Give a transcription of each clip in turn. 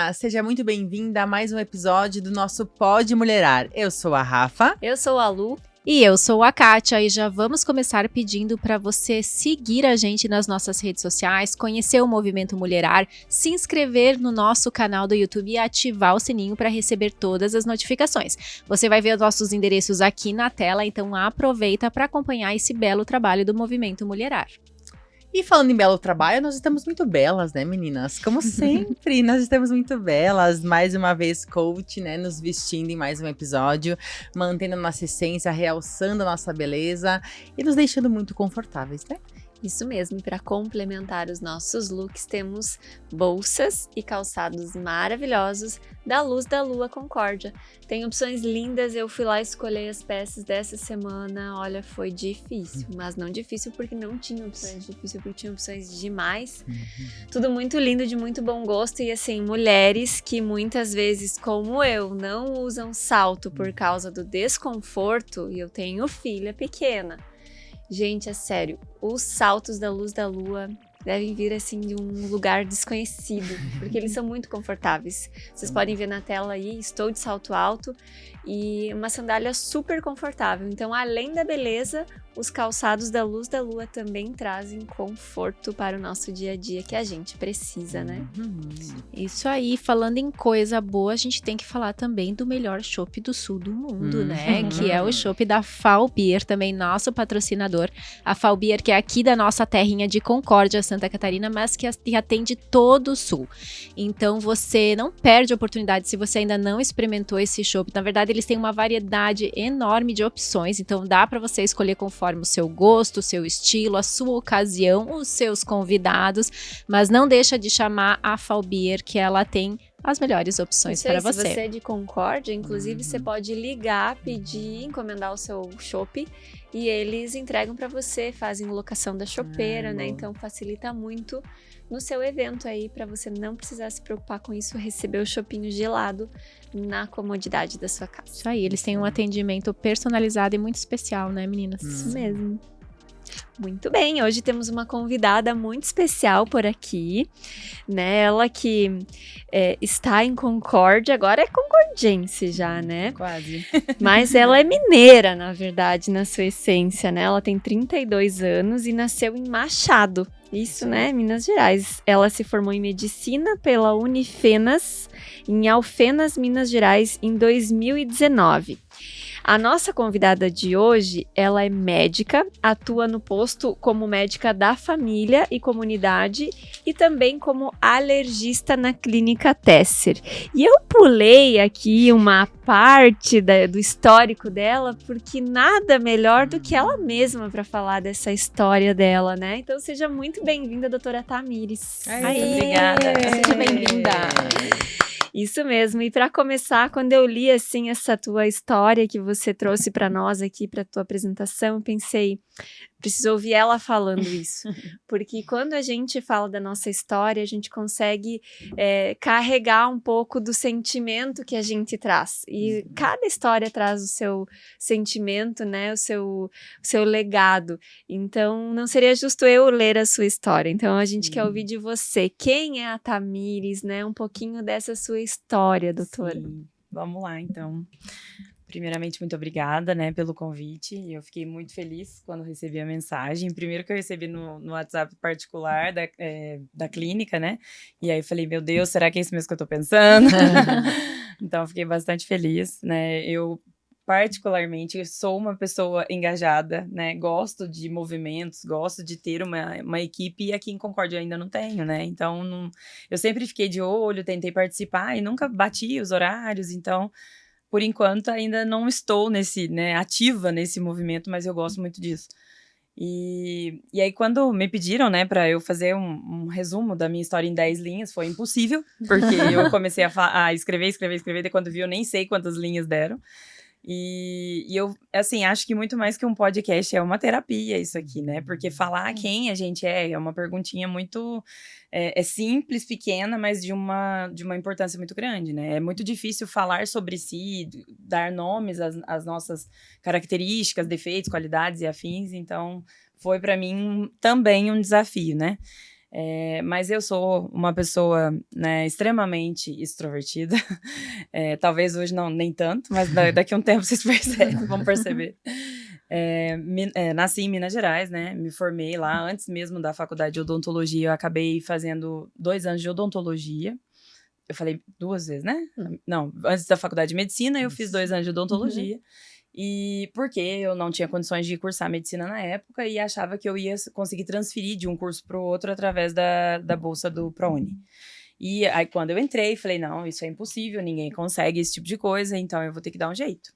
menina! Seja muito bem-vinda a mais um episódio do nosso Pode Mulherar. Eu sou a Rafa. Eu sou a Lu. E eu sou a Kátia e já vamos começar pedindo para você seguir a gente nas nossas redes sociais, conhecer o Movimento Mulherar, se inscrever no nosso canal do YouTube e ativar o sininho para receber todas as notificações. Você vai ver os nossos endereços aqui na tela, então aproveita para acompanhar esse belo trabalho do Movimento Mulherar. E falando em belo trabalho, nós estamos muito belas, né, meninas? Como sempre, nós estamos muito belas. Mais uma vez, coach, né, nos vestindo em mais um episódio, mantendo a nossa essência, realçando a nossa beleza e nos deixando muito confortáveis, né? Isso mesmo, para complementar os nossos looks, temos bolsas e calçados maravilhosos da Luz da Lua Concórdia. Tem opções lindas, eu fui lá escolher as peças dessa semana, olha, foi difícil, mas não difícil porque não tinha opções, difícil porque tinha opções demais. Tudo muito lindo, de muito bom gosto e assim, mulheres que muitas vezes, como eu, não usam salto por causa do desconforto, e eu tenho filha pequena. Gente, é sério, os saltos da Luz da Lua devem vir assim de um lugar desconhecido, porque eles são muito confortáveis. Vocês podem ver na tela aí, estou de salto alto e uma sandália super confortável. Então, além da beleza, os calçados da Luz da Lua também trazem conforto para o nosso dia a dia que a gente precisa, né? Isso aí, falando em coisa boa, a gente tem que falar também do melhor chopp do sul do mundo, né? Que é o chopp da Fall Beer, também nosso patrocinador. A Fall Beer, que é aqui da nossa terrinha de Concórdia, Santa Catarina, mas que atende todo o sul. Então você não perde a oportunidade se você ainda não experimentou esse chopp. Na verdade, eles têm uma variedade enorme de opções, então dá para você escolher conforme o seu gosto, o seu estilo, a sua ocasião, os seus convidados, mas não deixa de chamar a Fall Beer, que ela tem as melhores opções para você. Se você é de Concórdia, inclusive, você pode ligar, pedir, encomendar o seu chopp e eles entregam para você, fazem locação da chopeira, né? Então facilita muito no seu evento aí, para você não precisar se preocupar com isso, receber o choppinho gelado na comodidade da sua casa. Isso aí, eles têm um atendimento personalizado e muito especial, né, meninas? Isso mesmo. Muito bem, hoje temos uma convidada muito especial por aqui, né? Ela que está em Concórdia, agora é concordiense já, né? Quase. Mas ela é mineira, na verdade, na sua essência, né? Ela tem 32 anos e nasceu em Machado. Isso, né? Minas Gerais. Ela se formou em medicina pela Unifenas, em Alfenas, Minas Gerais, em 2019. A nossa convidada de hoje, ela é médica, atua no posto como médica da família e comunidade e também como alergista na clínica Tesser. E eu pulei aqui uma parte do histórico dela, porque nada melhor do que ela mesma para falar dessa história dela, né? Então seja muito bem-vinda, doutora Tamires. Obrigada. Seja bem-vinda. Isso mesmo, e para começar, quando eu li assim essa tua história que você trouxe para nós aqui, para tua apresentação, eu pensei, preciso ouvir ela falando isso, porque quando a gente fala da nossa história, a gente consegue carregar um pouco do sentimento que a gente traz, e cada história traz o seu sentimento, né, o seu legado, então não seria justo eu ler a sua história, então a gente quer ouvir de você, quem é a Tamires, né, um pouquinho dessa sua história, doutora. Sim. Vamos lá, então. Primeiramente, muito obrigada, né, pelo convite. Eu fiquei muito feliz quando recebi a mensagem. Primeiro que eu recebi no WhatsApp particular da clínica, né? E aí eu falei, meu Deus, será que é isso mesmo que eu tô pensando? Então, eu fiquei bastante feliz, né? Eu, particularmente, eu sou uma pessoa engajada, né? Gosto de movimentos, gosto de ter uma equipe, e aqui em Concórdia eu ainda não tenho, né? Então, eu sempre fiquei de olho, tentei participar e nunca bati os horários, então... Por enquanto, ainda não estou ativa nesse movimento, mas eu gosto muito disso. E aí, quando me pediram, né, para eu fazer um resumo da minha história em 10 linhas, foi impossível, porque eu comecei a escrever, e quando vi, eu nem sei quantas linhas deram. E eu, assim, acho que muito mais que um podcast é uma terapia isso aqui, né? Porque falar quem a gente é uma perguntinha muito... É simples, pequena, mas de uma importância muito grande, né? É muito difícil falar sobre si, dar nomes às nossas características, defeitos, qualidades e afins. Então, foi para mim também um desafio, né? Mas eu sou uma pessoa, né, extremamente extrovertida. Talvez hoje não, nem tanto, mas daqui a um tempo vocês vão perceber. Nasci em Minas Gerais, né? Me formei lá antes mesmo da faculdade de odontologia. Eu acabei fazendo 2 anos de odontologia. Eu falei 2 vezes, né? Não, antes da faculdade de medicina, eu fiz 2 anos de odontologia. E porque eu não tinha condições de cursar medicina na época e achava que eu ia conseguir transferir de um curso para o outro através da bolsa do ProUni. E aí, quando eu entrei, falei, não, isso é impossível, ninguém consegue esse tipo de coisa, então eu vou ter que dar um jeito.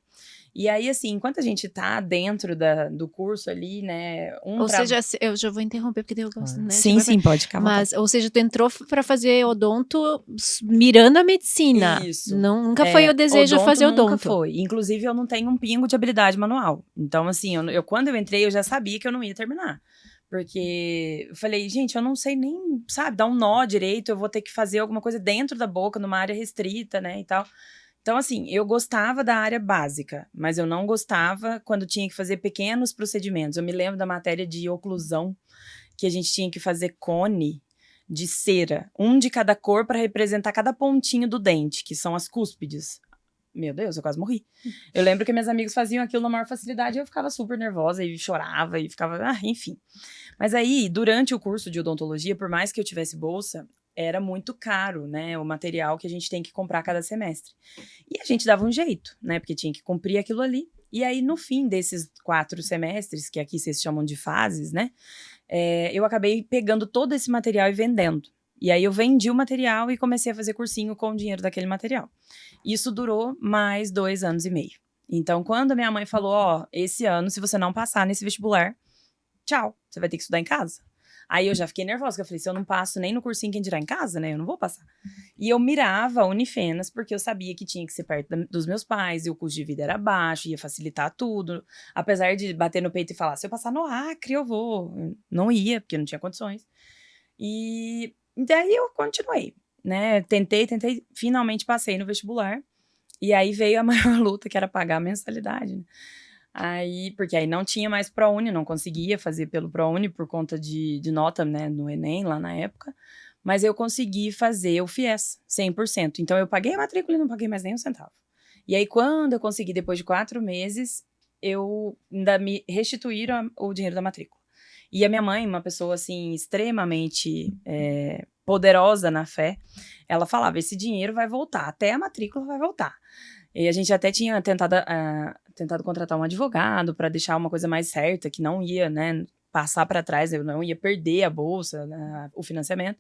E aí, assim, enquanto a gente tá dentro do curso ali, né... Ou seja, eu já vou interromper, porque eu gosto, né? Sim, pode ficar. Mas, ou seja, tu entrou pra fazer odonto mirando a medicina. Isso. Nunca foi o desejo fazer odonto. Nunca foi. Inclusive, eu não tenho um pingo de habilidade manual. Então, assim, quando eu entrei, eu já sabia que eu não ia terminar. Porque eu falei, gente, eu não sei nem, sabe, dar um nó direito, eu vou ter que fazer alguma coisa dentro da boca, numa área restrita, né, e tal. Então, assim, eu gostava da área básica, mas eu não gostava quando tinha que fazer pequenos procedimentos. Eu me lembro da matéria de oclusão, que a gente tinha que fazer cone de cera, um de cada cor para representar cada pontinho do dente, que são as cúspides. Meu Deus, eu quase morri. Eu lembro que meus amigos faziam aquilo na maior facilidade e eu ficava super nervosa e chorava e ficava... enfim. Mas aí, durante o curso de odontologia, por mais que eu tivesse bolsa, era muito caro, né, o material que a gente tem que comprar cada semestre. E a gente dava um jeito, né, porque tinha que cumprir aquilo ali. E aí, no fim desses 4 semestres, que aqui vocês chamam de fases, né, eu acabei pegando todo esse material e vendendo. E aí eu vendi o material e comecei a fazer cursinho com o dinheiro daquele material. Isso durou mais 2 anos e meio. Então, quando a minha mãe falou, esse ano, se você não passar nesse vestibular, tchau, você vai ter que estudar em casa. Aí eu já fiquei nervosa, porque eu falei, se eu não passo nem no cursinho, quem dirá em casa, né? Eu não vou passar. E eu mirava a Unifenas, porque eu sabia que tinha que ser perto dos meus pais, e o custo de vida era baixo, ia facilitar tudo. Apesar de bater no peito e falar, se eu passar no Acre, eu vou. Não ia, porque não tinha condições. E daí eu continuei, né? Tentei, finalmente passei no vestibular. E aí veio a maior luta, que era pagar a mensalidade, né? Porque aí não tinha mais ProUni, não conseguia fazer pelo ProUni por conta de nota, né, no Enem, lá na época. Mas eu consegui fazer o FIES, 100%. Então, eu paguei a matrícula e não paguei mais nem um centavo. E aí, quando eu consegui, depois de 4 meses, ainda me restituíram o dinheiro da matrícula. E a minha mãe, uma pessoa, assim, extremamente poderosa na fé, ela falava, esse dinheiro vai voltar, até a matrícula vai voltar. E a gente até tinha tentado contratar um advogado para deixar uma coisa mais certa, que não ia, né, passar para trás, eu não ia perder a bolsa, né, o financiamento,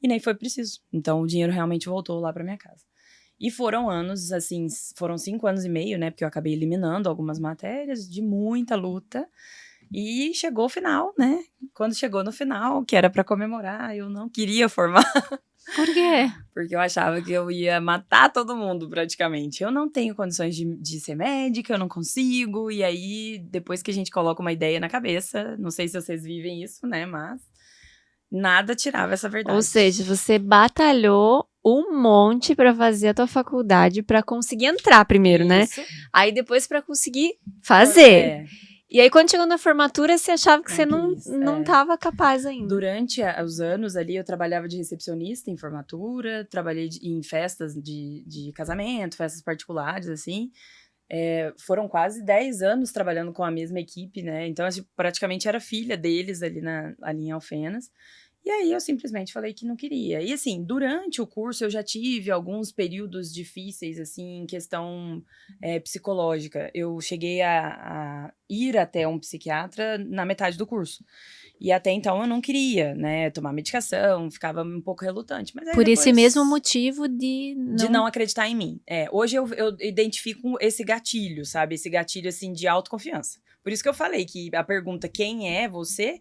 e nem foi preciso. Então, o dinheiro realmente voltou lá para minha casa. E foram anos, assim, foram 5 anos e meio, né, porque eu acabei eliminando algumas matérias, de muita luta, e chegou o final, né? Quando chegou no final, que era para comemorar, eu não queria formar. Por quê? Porque eu achava que eu ia matar todo mundo, praticamente. Eu não tenho condições de ser médica, eu não consigo. E aí, depois que a gente coloca uma ideia na cabeça, não sei se vocês vivem isso, né? Mas nada tirava essa verdade. Ou seja, você batalhou um monte pra fazer a tua faculdade, pra conseguir entrar primeiro, né? Aí depois pra conseguir fazer. E aí, quando chegou na formatura, você achava que você não tava capaz ainda. Durante os anos ali, eu trabalhava de recepcionista em formatura, trabalhei em festas de casamento, festas particulares, assim. Foram quase 10 anos trabalhando com a mesma equipe, né? Então, eu praticamente era filha deles ali em Alfenas. E aí, eu simplesmente falei que não queria. E, assim, durante o curso, eu já tive alguns períodos difíceis, assim, em questão psicológica. Eu cheguei a ir até um psiquiatra na metade do curso. E até então, eu não queria, né, tomar medicação, ficava um pouco relutante. Mas aí Por esse mesmo motivo de não acreditar em mim. Hoje, eu identifico esse gatilho, sabe? Esse gatilho, assim, de autoconfiança. Por isso que eu falei que a pergunta, quem é você,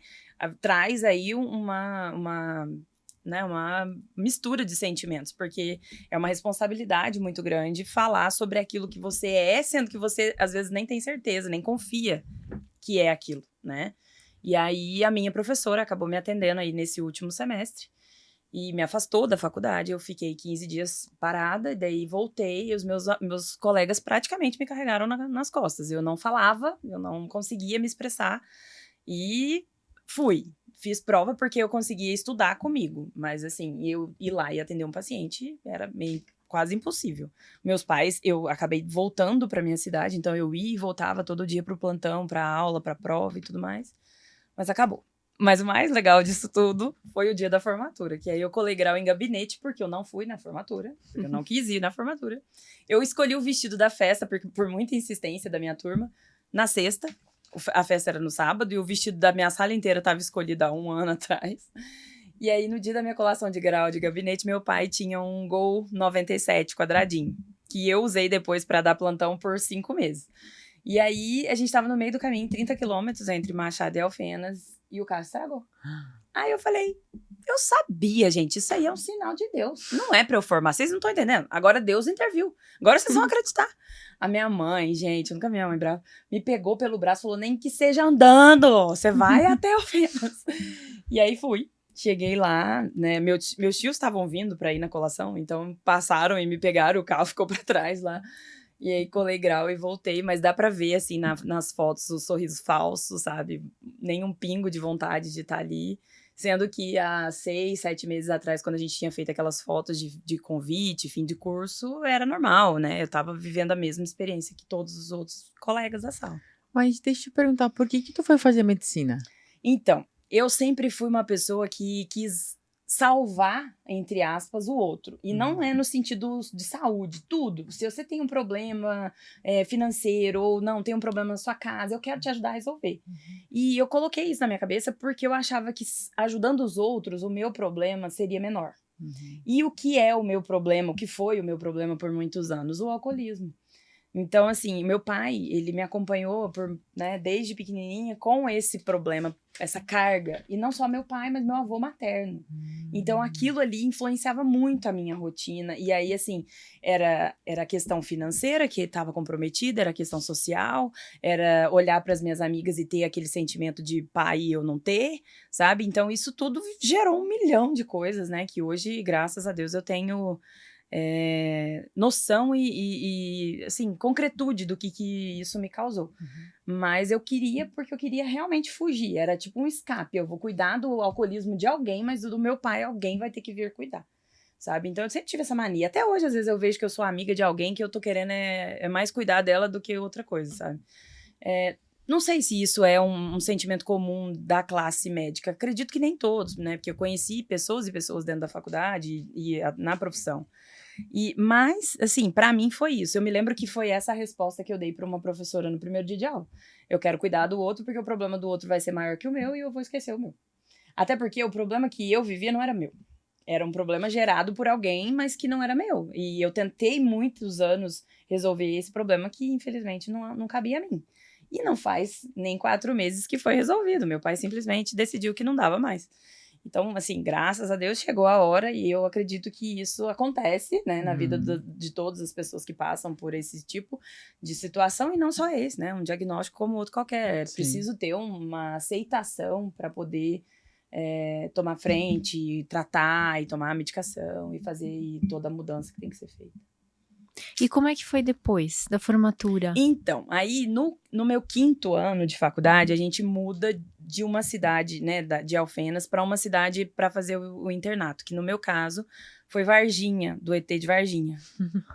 traz aí uma mistura de sentimentos, porque é uma responsabilidade muito grande falar sobre aquilo que você é, sendo que você, às vezes, nem tem certeza, nem confia que é aquilo, né? E aí, a minha professora acabou me atendendo aí nesse último semestre e me afastou da faculdade. Eu fiquei 15 dias parada, e daí voltei, e os meus colegas praticamente me carregaram nas costas. Eu não falava, eu não conseguia me expressar, e fui fiz prova porque eu conseguia estudar comigo. Mas, assim, eu ir lá e atender um paciente era meio quase impossível. Meus pais, eu acabei voltando pra minha cidade, então eu ia e voltava todo dia pro plantão, pra aula, pra prova e tudo mais. Mas acabou. Mas o mais legal disso tudo foi o dia da formatura, que aí eu colei grau em gabinete, porque eu não fui na formatura, porque eu não quis ir na formatura. Eu escolhi o vestido da festa, porque, por muita insistência da minha turma, na sexta. A festa era no sábado, e o vestido da minha sala inteira estava escolhido há 1 ano atrás. E aí, no dia da minha colação de grau de gabinete, meu pai tinha um Gol 97 quadradinho, que eu usei depois para dar plantão por 5 meses. E aí, a gente tava no meio do caminho, 30 quilômetros entre Machado e Alfenas, e o carro estragou. Aí eu falei, eu sabia, gente, isso aí é um sinal de Deus. Não é pra eu formar, vocês não estão entendendo. Agora Deus interviu. Agora vocês vão acreditar. A minha mãe, gente, eu nunca vi minha mãe brava, me pegou pelo braço e falou, nem que seja andando, você vai até Alfenas. E aí fui. Cheguei lá, né, meus tios estavam vindo pra ir na colação, então passaram e me pegaram, o carro ficou pra trás lá. E aí colei grau e voltei, mas dá pra ver, assim, nas fotos, o sorriso falso, sabe? Nenhum pingo de vontade de estar ali. Sendo que há 6, 7 meses atrás, quando a gente tinha feito aquelas fotos de convite, fim de curso, era normal, né? Eu tava vivendo a mesma experiência que todos os outros colegas da sala. Mas deixa eu te perguntar, por que tu foi fazer medicina? Então, eu sempre fui uma pessoa que quis salvar, entre aspas, o outro. E não é no sentido de saúde, tudo. Se você tem um problema financeiro ou não, tem um problema na sua casa, eu quero te ajudar a resolver. E eu coloquei isso na minha cabeça porque eu achava que ajudando os outros, o meu problema seria menor. E o que é o meu problema, o que foi o meu problema por muitos anos? O alcoolismo. Então, assim, meu pai, ele me acompanhou desde pequenininha com esse problema, essa carga. E não só meu pai, mas meu avô materno. Então, aquilo ali influenciava muito a minha rotina. E aí, assim, era a questão financeira que estava comprometida, era a questão social, era olhar para as minhas amigas e ter aquele sentimento de pai e eu não ter, sabe? Então, isso tudo gerou 1 milhão de coisas, né? Que hoje, graças a Deus, eu tenho... noção e assim, concretude do que isso me causou. Mas eu queria, porque eu queria realmente fugir. Era tipo um escape. Eu vou cuidar do alcoolismo de alguém, mas do meu pai alguém vai ter que vir cuidar. Sabe? Então eu sempre tive essa mania. Até hoje, às vezes, eu vejo que eu sou amiga de alguém que eu tô querendo mais cuidar dela do que outra coisa, sabe? Não sei se isso é um sentimento comum da classe médica. Acredito que nem todos, né? Porque eu conheci pessoas e pessoas dentro da faculdade e na profissão. Mas, assim, pra mim foi isso. Eu me lembro que foi essa a resposta que eu dei pra uma professora no primeiro dia de aula. Eu quero cuidar do outro porque o problema do outro vai ser maior que o meu e eu vou esquecer o meu. Até porque o problema que eu vivia não era meu. Era um problema gerado por alguém, mas que não era meu. E eu tentei muitos anos resolver esse problema que, infelizmente, não cabia a mim. E não faz nem 4 meses que foi resolvido. Meu pai simplesmente decidiu que não dava mais. Então, assim, graças a Deus chegou a hora e eu acredito que isso acontece, né, na vida de todas as pessoas que passam por esse tipo de situação e não só esse, né, um diagnóstico como outro qualquer. Sim. Preciso ter uma aceitação para poder tomar frente, tratar e tomar a medicação e fazer toda a mudança que tem que ser feita. E como é que foi depois da formatura? Então, aí no meu 5º ano de faculdade, a gente muda de uma cidade, né, de Alfenas, para uma cidade para fazer o internato, que no meu caso foi Varginha, do ET de Varginha.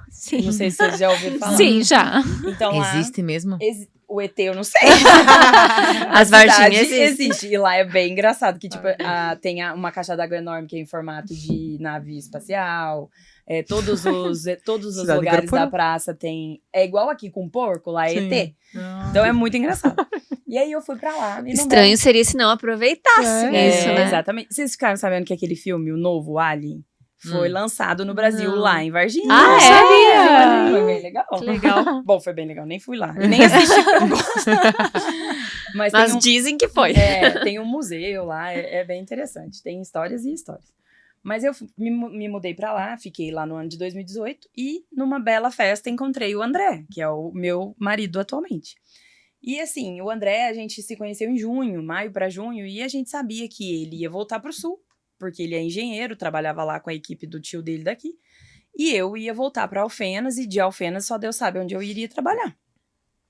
Sim. Não sei se vocês já ouviram falar. Sim, já. Então, existe mesmo? O ET eu não sei. As Varginhas existe. E lá é bem engraçado, que tipo, tem uma caixa d'água enorme que é em formato de nave espacial. Todos os lugares da praça tem... É igual aqui com porco, lá é ET. Então é muito engraçado. E aí eu fui pra lá. Estranho seria se não aproveitasse isso, né? Exatamente. Vocês ficaram sabendo que aquele filme, o novo Alien, foi lançado no Brasil, lá em Varginha. Ah, é? Foi bem legal. Que legal. Bom, foi bem legal. Nem fui lá. E nem assisti, porque eu não gosto. Mas dizem que foi. Tem um museu lá. É bem interessante. Tem histórias e histórias. Mas eu me mudei pra lá, fiquei lá no ano de 2018 e numa bela festa encontrei o André, que é o meu marido atualmente. E assim, o André, a gente se conheceu em junho, maio pra junho, e a gente sabia que ele ia voltar pro sul, porque ele é engenheiro, trabalhava lá com a equipe do tio dele daqui, e eu ia voltar pra Alfenas, e de Alfenas só Deus sabe onde eu iria trabalhar.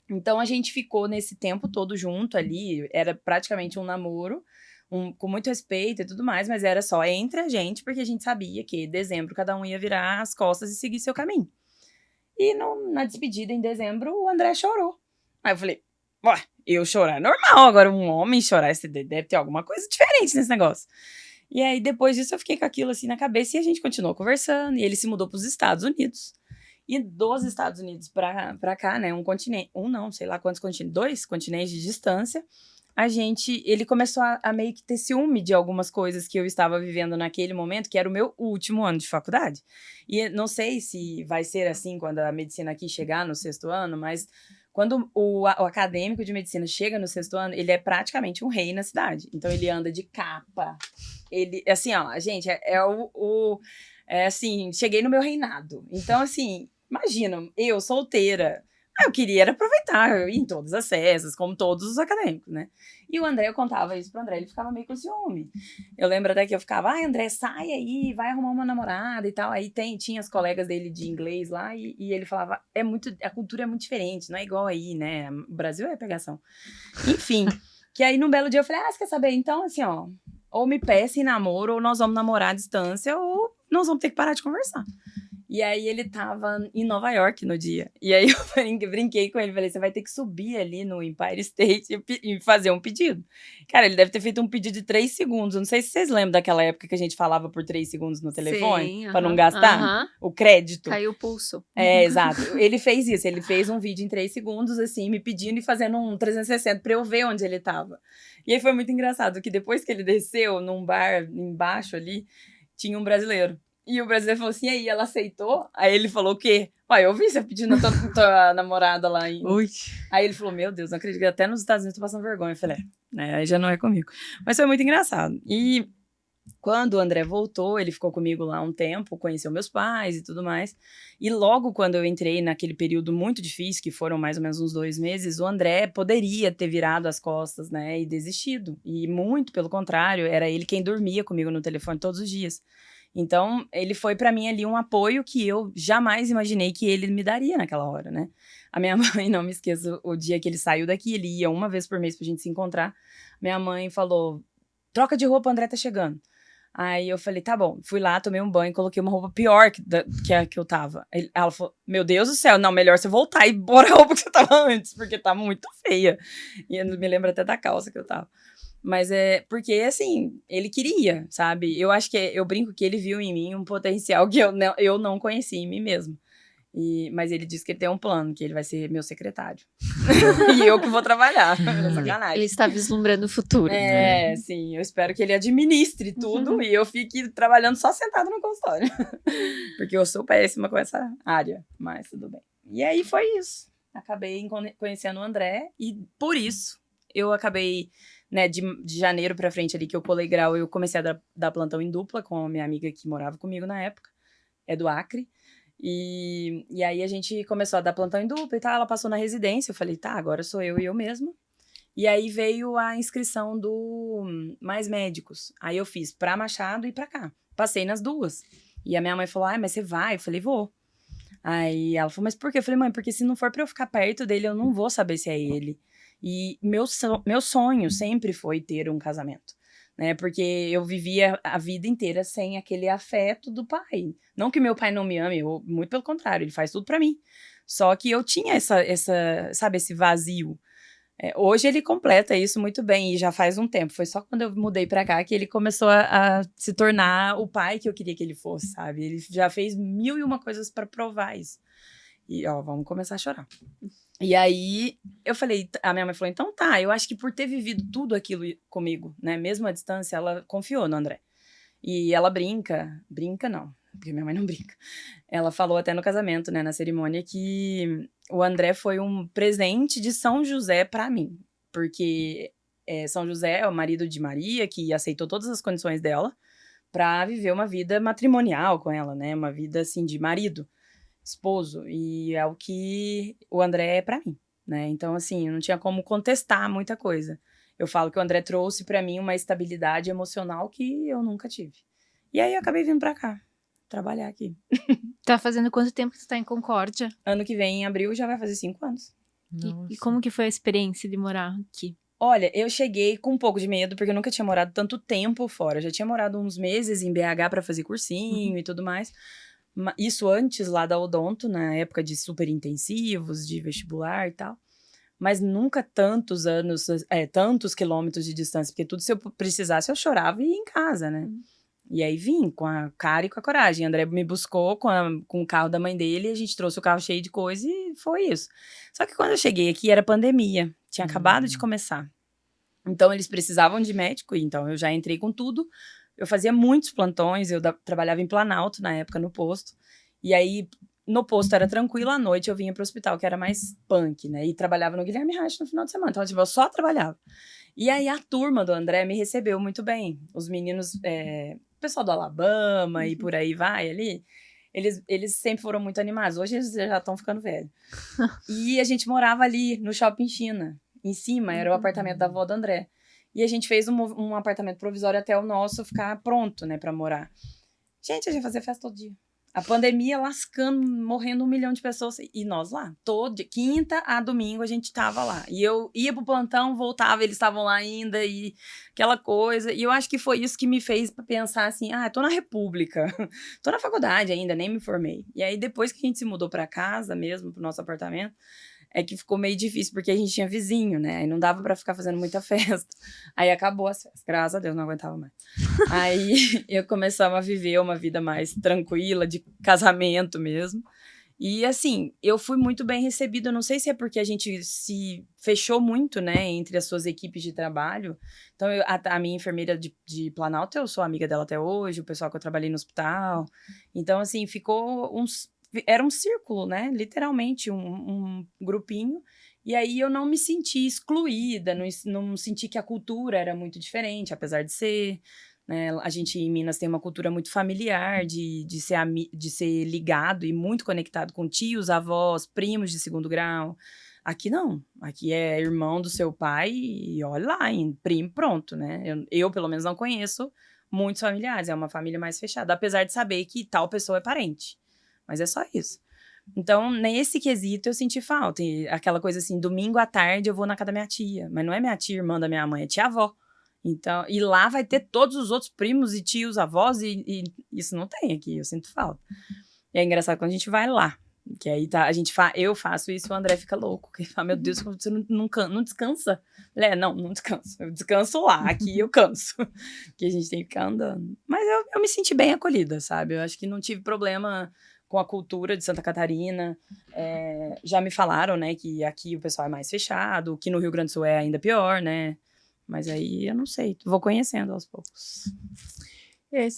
Então a gente ficou nesse tempo todo junto ali, era praticamente um namoro, com muito respeito e tudo mais, mas era só entre a gente, porque a gente sabia que em dezembro cada um ia virar as costas e seguir seu caminho. E na despedida, em dezembro, o André chorou. Aí eu falei, ué, eu chorar é normal, agora um homem chorar, deve ter alguma coisa diferente nesse negócio. E aí, depois disso, eu fiquei com aquilo assim na cabeça e a gente continuou conversando, e ele se mudou para os Estados Unidos. E dos Estados Unidos pra cá, né, sei lá quantos continentes, 2 continentes de distância, ele começou a meio que ter ciúme de algumas coisas que eu estava vivendo naquele momento, que era o meu último ano de faculdade. E não sei se vai ser assim quando a medicina aqui chegar no 6º ano, mas quando o acadêmico de medicina chega no 6º ano, ele é praticamente um rei na cidade. Então, ele anda de capa. Ele, assim, ó, gente, assim, cheguei no meu reinado. Então, assim, imagina, eu solteira. Eu queria era aproveitar, eu ia em todas as festas, como todos os acadêmicos, né? E o André, eu contava isso pro André, ele ficava meio com ciúme. Eu lembro até que eu ficava, André, sai aí, vai arrumar uma namorada e tal. Aí tinha as colegas dele de inglês lá, e ele falava, a cultura é muito diferente, não é igual aí, né? O Brasil é pegação. Enfim, que aí num belo dia eu falei, você quer saber? Então, assim, ó, ou me peça em namoro, ou nós vamos namorar à distância, ou nós vamos ter que parar de conversar. E aí ele tava em Nova York no dia. E aí eu brinquei com ele, falei, você vai ter que subir ali no Empire State e fazer um pedido. Cara, ele deve ter feito um pedido de 3 segundos. Eu não sei se vocês lembram daquela época que a gente falava por 3 segundos no telefone, pra não gastar o crédito. Caiu o pulso. Exato. Ele fez isso, ele fez um vídeo em 3 segundos, assim, me pedindo e fazendo um 360 pra eu ver onde ele tava. E aí foi muito engraçado, que depois que ele desceu num bar embaixo ali, tinha um brasileiro. E o brasileiro falou assim, e aí, ela aceitou? Aí ele falou o quê? Eu vi você pedindo a tua namorada lá. Ui. Aí ele falou, meu Deus, não acredito que até nos Estados Unidos eu tô passando vergonha. Eu falei, aí já não é comigo. Mas foi muito engraçado. E quando o André voltou, ele ficou comigo lá um tempo, conheceu meus pais e tudo mais. E logo quando eu entrei naquele período muito difícil, que foram mais ou menos uns 2 meses, o André poderia ter virado as costas, né, e desistido. E muito pelo contrário, era ele quem dormia comigo no telefone todos os dias. Então, ele foi pra mim ali um apoio que eu jamais imaginei que ele me daria naquela hora, né? A minha mãe, não me esqueço, o dia que ele saiu daqui, ele ia uma vez por mês pra gente se encontrar. Minha mãe falou, troca de roupa, o André tá chegando. Aí eu falei, tá bom. Fui lá, tomei um banho, coloquei uma roupa pior que a que eu tava. Ela falou, meu Deus do céu, não, melhor você voltar e pôr a roupa que você tava antes, porque tá muito feia. E eu me lembro até da calça que eu tava. Mas é porque, assim, ele queria, sabe? Eu acho que eu brinco que ele viu em mim um potencial que eu não conhecia em mim mesmo. Mas ele disse que ele tem um plano, que ele vai ser meu secretário. E eu que vou trabalhar. Sacanagem. Ele está vislumbrando o futuro. Sim. Eu espero que ele administre tudo e eu fique trabalhando só sentado no consultório. Porque eu sou péssima com essa área, mas tudo bem. E aí foi isso. Acabei conhecendo o André e por isso eu acabei, né, de janeiro pra frente ali que eu colei grau, eu comecei a dar plantão em dupla com a minha amiga que morava comigo na época, é do Acre. E aí a gente começou a dar plantão em dupla e tal, ela passou na residência, eu falei, tá, agora sou eu e eu mesma. E aí veio a inscrição do Mais Médicos. Aí eu fiz pra Machado e pra cá. Passei nas 2. E a minha mãe falou, mas você vai? Eu falei, vou. Aí ela falou, mas por quê? Eu falei, mãe, porque se não for pra eu ficar perto dele, eu não vou saber se é ele. E meu sonho sempre foi ter um casamento. Né, porque eu vivia a vida inteira sem aquele afeto do pai. Não que meu pai não me ame, muito pelo contrário, ele faz tudo pra mim. Só que eu tinha sabe, esse vazio. Hoje ele completa isso muito bem, e já faz um tempo. Foi só quando eu mudei pra cá que ele começou a se tornar o pai que eu queria que ele fosse, sabe? Ele já fez 1001 coisas pra provar isso. E, vamos começar a chorar. E aí, eu falei, a minha mãe falou, então tá, eu acho que por ter vivido tudo aquilo comigo, né, mesmo à distância, ela confiou no André. E ela brinca não, porque minha mãe não brinca. Ela falou até no casamento, né, na cerimônia, que o André foi um presente de São José pra mim, porque São José é o marido de Maria, que aceitou todas as condições dela pra viver uma vida matrimonial com ela, né, uma vida, assim, de marido. Esposo, e é o que o André é pra mim, né? Então, assim, não tinha como contestar muita coisa. Eu falo que o André trouxe pra mim uma estabilidade emocional que eu nunca tive. E aí eu acabei vindo pra cá, trabalhar aqui. Tá fazendo quanto tempo que tu tá em Concórdia? Ano que vem, em abril, já vai fazer 5 anos. E como que foi a experiência de morar aqui? Olha, eu cheguei com um pouco de medo, porque eu nunca tinha morado tanto tempo fora. Eu já tinha morado uns meses em BH pra fazer cursinho e tudo mais. Isso antes lá da Odonto, na época de super intensivos, de vestibular e tal. Mas nunca tantos anos, tantos quilômetros de distância, porque tudo se eu precisasse eu chorava e ia em casa, né? E aí vim com a cara e com a coragem. André me buscou com o carro da mãe dele, a gente trouxe o carro cheio de coisa e foi isso. Só que quando eu cheguei aqui era pandemia, tinha acabado de começar. Então eles precisavam de médico, então eu já entrei com tudo. Eu fazia muitos plantões, eu trabalhava em Planalto na época no posto. E aí no posto era tranquilo, à noite eu vinha pro hospital, que era mais punk, né? E trabalhava no Guilherme Reich no final de semana. Então, tipo, eu só trabalhava. E aí a turma do André me recebeu muito bem. Os meninos, o pessoal do Alabama e por aí vai ali, eles sempre foram muito animados. Hoje eles já estão ficando velhos. E a gente morava ali no Shopping China. Em cima era o apartamento da avó do André. E a gente fez um apartamento provisório até o nosso ficar pronto, né, pra morar. Gente, a gente fazia festa todo dia. A pandemia lascando, morrendo 1 milhão de pessoas. E nós lá, todo dia, quinta a domingo a gente tava lá. E eu ia pro plantão, voltava, eles estavam lá ainda e aquela coisa. E eu acho que foi isso que me fez pensar assim, tô na República, tô na faculdade ainda, nem me formei. E aí depois que a gente se mudou pra casa mesmo, pro nosso apartamento, é que ficou meio difícil, porque a gente tinha vizinho, né? Aí não dava pra ficar fazendo muita festa. Aí acabou as festas. Graças a Deus, não aguentava mais. Aí eu começava a viver uma vida mais tranquila, de casamento mesmo. E assim, eu fui muito bem recebida. Não sei se é porque a gente se fechou muito, né? Entre as suas equipes de trabalho. Então, a minha enfermeira de Planalto, eu sou amiga dela até hoje. O pessoal que eu trabalhei no hospital. Então, assim, era um círculo, né? Literalmente, um grupinho. E aí eu não me senti excluída, não senti que a cultura era muito diferente, apesar de ser, né? A gente em Minas tem uma cultura muito familiar, de ser ligado e muito conectado com tios, avós, primos de segundo grau. Aqui não. Aqui é irmão do seu pai e olha lá, primo, pronto, né? Eu, pelo menos, não conheço muitos familiares. É uma família mais fechada, apesar de saber que tal pessoa é parente. Mas é só isso. Então, nesse quesito, eu senti falta. E aquela coisa assim, domingo à tarde eu vou na casa da minha tia. Mas não é minha tia, irmã da minha mãe, é tia-avó. Então, e lá vai ter todos os outros primos e tios, avós, e isso não tem aqui, eu sinto falta. E é engraçado quando a gente vai lá. Que aí eu faço isso e o André fica louco. Ele fala, meu Deus, você não descansa? Não descanso. Eu descanso lá, aqui eu canso. Porque a gente tem que ficar andando. Mas eu me senti bem acolhida, sabe? Eu acho que não tive problema com a cultura de Santa Catarina. Já me falaram, né, que aqui o pessoal é mais fechado, que no Rio Grande do Sul é ainda pior, né? Mas aí eu não sei, vou conhecendo aos poucos.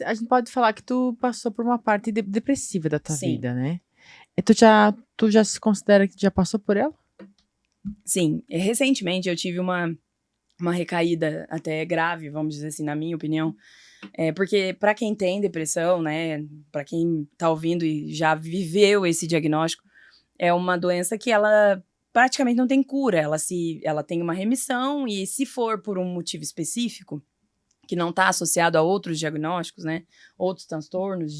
A gente pode falar que tu passou por uma parte depressiva da tua Sim. vida, né? E tu já se considera que já passou por ela? Sim, recentemente eu tive uma recaída até grave, vamos dizer assim, na minha opinião. Porque para quem tem depressão, né, para quem tá ouvindo e já viveu esse diagnóstico, é uma doença que ela praticamente não tem cura, ela tem uma remissão e se for por um motivo específico, que não está associado a outros diagnósticos, né, outros transtornos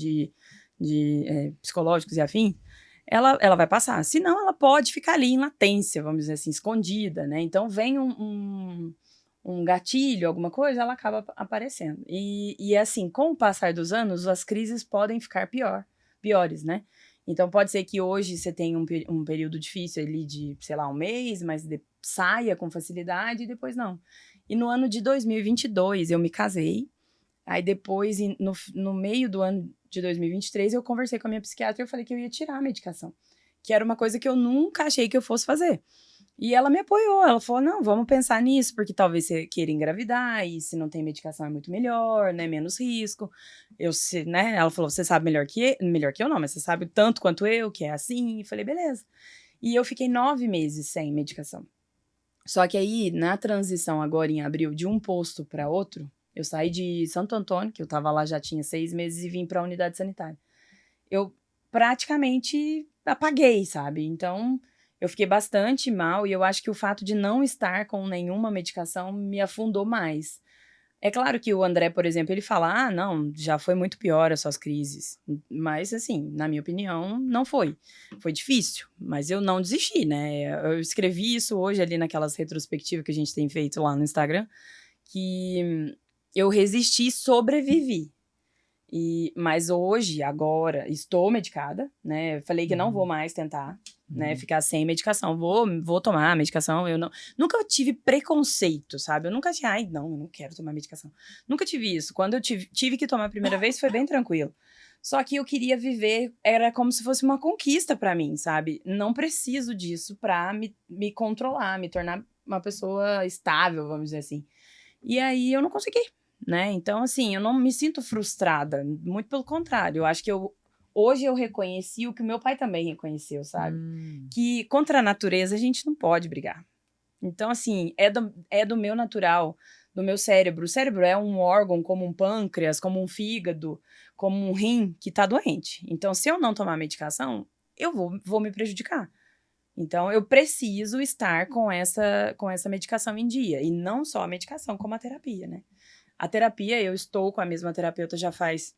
psicológicos e afim, ela vai passar. Senão, ela pode ficar ali em latência, vamos dizer assim, escondida, né, então vem um gatilho, alguma coisa, ela acaba aparecendo. E assim, com o passar dos anos, as crises podem ficar piores, né? Então, pode ser que hoje você tenha um período difícil ali de, sei lá, um mês, mas saia com facilidade e depois não. E no ano de 2022, eu me casei. Aí depois, no meio do ano de 2023, eu conversei com a minha psiquiatra e eu falei que eu ia tirar a medicação. Que era uma coisa que eu nunca achei que eu fosse fazer. E ela me apoiou, ela falou, não, vamos pensar nisso, porque talvez você queira engravidar, e se não tem medicação é muito melhor, né, menos risco. Né, ela falou, você sabe melhor que eu não, mas você sabe tanto quanto eu, que é assim, e falei, beleza. E eu fiquei 9 meses sem medicação. Só que aí, na transição agora em abril, de um posto para outro, eu saí de Santo Antônio, que eu tava lá já tinha 6 meses, e vim pra unidade sanitária. Eu praticamente apaguei, sabe? Então, eu fiquei bastante mal e eu acho que o fato de não estar com nenhuma medicação me afundou mais. É claro que o André, por exemplo, ele fala, não, já foi muito pior as suas crises. Mas, assim, na minha opinião, não foi. Foi difícil, mas eu não desisti, né? Eu escrevi isso hoje ali naquelas retrospectivas que a gente tem feito lá no Instagram, que eu resisti e sobrevivi. Mas hoje, agora, estou medicada, né? Falei que não vou mais tentar, né? Ficar sem medicação. Vou tomar medicação. Eu nunca tive preconceito, sabe? Eu nunca tinha, eu não quero tomar medicação. Nunca tive isso. Quando eu tive que tomar a primeira vez, foi bem tranquilo. Só que eu queria viver, era como se fosse uma conquista pra mim, sabe? Não preciso disso pra me controlar, me tornar uma pessoa estável, vamos dizer assim. E aí eu não consegui. Né? Então, assim, eu não me sinto frustrada, muito pelo contrário, eu acho que hoje eu reconheci o que o meu pai também reconheceu, sabe? Que contra a natureza a gente não pode brigar. Então, assim, é do meu natural, do meu cérebro. O cérebro é um órgão como um pâncreas, como um fígado, como um rim que tá doente. Então, se eu não tomar medicação, eu vou me prejudicar. Então, eu preciso estar com essa medicação em dia. E não só a medicação, como a terapia, né? A terapia, eu estou com a mesma terapeuta já faz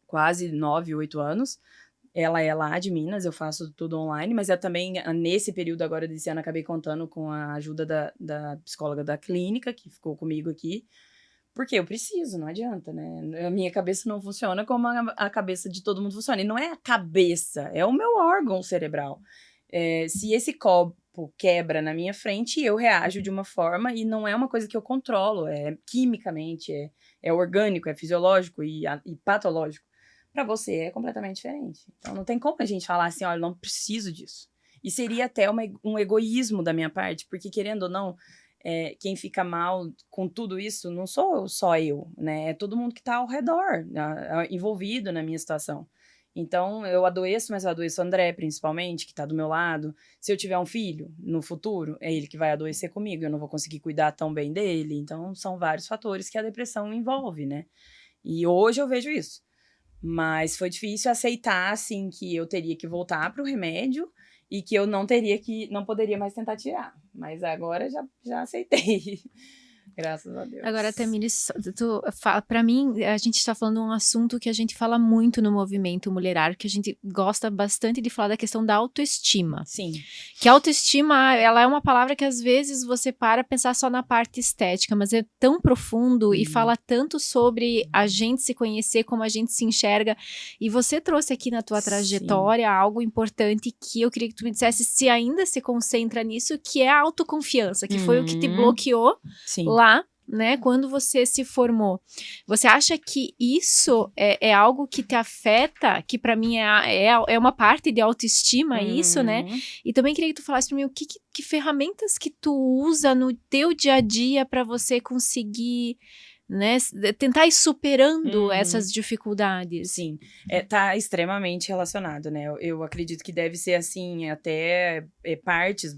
quase 9, 8 anos. Ela é lá de Minas, eu faço tudo online, mas eu também, nesse período agora desse ano, acabei contando com a ajuda da psicóloga da clínica, que ficou comigo aqui, porque eu preciso, não adianta, né? A minha cabeça não funciona como a cabeça de todo mundo funciona. E não é a cabeça, é o meu órgão cerebral. Se esse copo quebra na minha frente, eu reajo de uma forma e não é uma coisa que eu controlo, é quimicamente, é orgânico, é fisiológico e patológico. Para você é completamente diferente. Então não tem como a gente falar assim, olha, eu não preciso disso. E seria até um egoísmo da minha parte, porque querendo ou não, quem fica mal com tudo isso não sou só eu, né? É todo mundo que tá ao redor, envolvido na minha situação. Então, eu adoeço, mas eu adoeço o André, principalmente, que tá do meu lado. Se eu tiver um filho, no futuro, é ele que vai adoecer comigo, eu não vou conseguir cuidar tão bem dele. Então, são vários fatores que a depressão envolve, né? E hoje eu vejo isso. Mas foi difícil aceitar, assim, que eu teria que voltar pro remédio e que eu não poderia mais tentar tirar. Mas agora já aceitei. Graças a Deus. Agora, Tamiris, pra mim, a gente está falando de um assunto que a gente fala muito no movimento mulherar, que a gente gosta bastante de falar da questão da autoestima. Sim. Que a autoestima, ela é uma palavra que às vezes você para pensar só na parte estética, mas é tão profundo e fala tanto sobre a gente se conhecer, como a gente se enxerga. E você trouxe aqui na tua trajetória algo importante que eu queria que tu me dissesse se ainda se concentra nisso, que é a autoconfiança, que foi o que te bloqueou lá, né, quando você se formou. Você acha que isso é algo que te afeta, que pra mim é uma parte de autoestima, isso, né? E também queria que tu falasse pra mim que ferramentas que tu usa no teu dia a dia pra você conseguir, né, tentar ir superando essas dificuldades. Sim, tá extremamente relacionado, né? Eu acredito que deve ser assim, até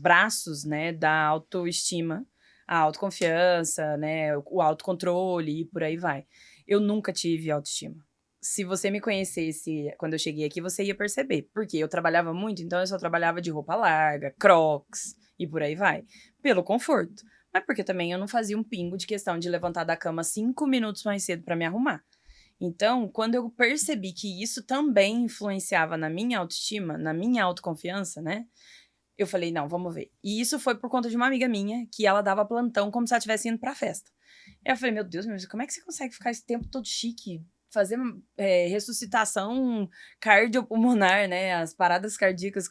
braços, né, da autoestima, a autoconfiança, né, o autocontrole e por aí vai. Eu nunca tive autoestima. Se você me conhecesse quando eu cheguei aqui, você ia perceber. Porque eu trabalhava muito, então eu só trabalhava de roupa larga, Crocs e por aí vai. Pelo conforto. Mas porque também eu não fazia um pingo de questão de levantar da cama 5 minutos mais cedo para me arrumar. Então, quando eu percebi que isso também influenciava na minha autoestima, na minha autoconfiança, né? Eu falei, não, vamos ver. E isso foi por conta de uma amiga minha, que ela dava plantão como se ela estivesse indo pra festa. Eu falei, meu Deus, como é que você consegue ficar esse tempo todo chique? Fazer ressuscitação cardiopulmonar, né? As paradas cardíacas.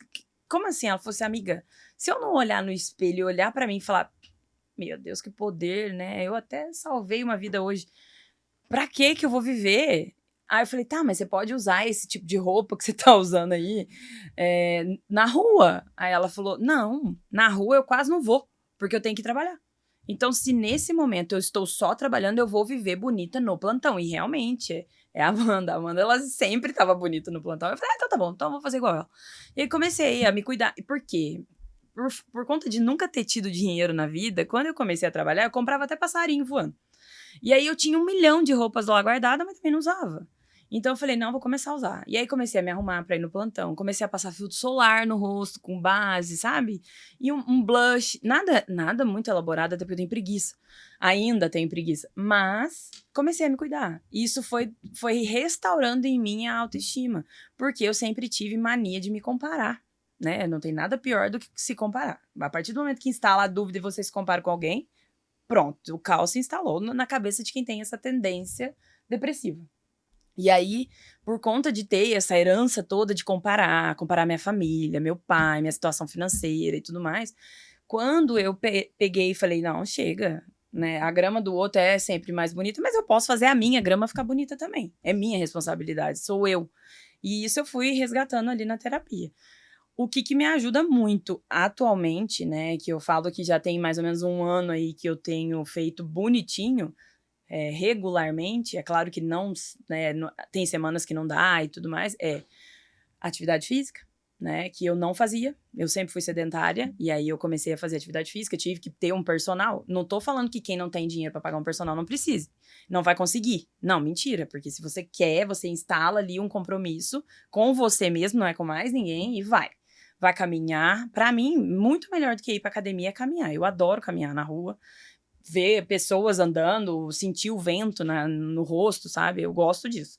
Como assim? Ela falou assim, amiga, se eu não olhar no espelho e olhar pra mim e falar, meu Deus, que poder, né? Eu até salvei uma vida hoje. Pra que eu vou viver? Aí eu falei, tá, mas você pode usar esse tipo de roupa que você tá usando aí na rua. Aí ela falou, não, na rua eu quase não vou, porque eu tenho que trabalhar. Então, se nesse momento eu estou só trabalhando, eu vou viver bonita no plantão. E realmente, é a Amanda. A Amanda, ela sempre estava bonita no plantão. Eu falei, então tá bom, então eu vou fazer igual ela. E aí comecei a me cuidar. E por quê? Por conta de nunca ter tido dinheiro na vida, quando eu comecei a trabalhar, eu comprava até passarinho voando. E aí eu tinha 1 milhão de roupas lá guardadas, mas também não usava. Então eu falei, não, vou começar a usar. E aí comecei a me arrumar pra ir no plantão. Comecei a passar filtro solar no rosto, com base, sabe? E um blush. Nada muito elaborado, até porque eu tenho preguiça. Ainda tenho preguiça. Mas comecei a me cuidar. E isso foi restaurando em mim a autoestima. Porque eu sempre tive mania de me comparar. Né? Não tem nada pior do que se comparar. A partir do momento que instala a dúvida e você se compara com alguém, pronto, o caos se instalou na cabeça de quem tem essa tendência depressiva. E aí, por conta de ter essa herança toda de comparar minha família, meu pai, minha situação financeira e tudo mais, quando eu peguei e falei, não, chega, né? A grama do outro é sempre mais bonita, mas eu posso fazer a minha grama ficar bonita também. É minha responsabilidade, sou eu. E isso eu fui resgatando ali na terapia. O que me ajuda muito atualmente, né, que eu falo que já tem mais ou menos 1 ano aí que eu tenho feito bonitinho, regularmente, é claro que não, né, tem semanas que não dá e tudo mais, atividade física, né, que eu não fazia, eu sempre fui sedentária, e aí eu comecei a fazer atividade física, tive que ter um personal, não tô falando que quem não tem dinheiro pra pagar um personal não precise, não vai conseguir, não, mentira, porque se você quer, você instala ali um compromisso com você mesmo, não é com mais ninguém, e vai caminhar. Pra mim, muito melhor do que ir pra academia é caminhar. Eu adoro caminhar na rua, ver pessoas andando, sentir o vento no rosto, sabe? Eu gosto disso.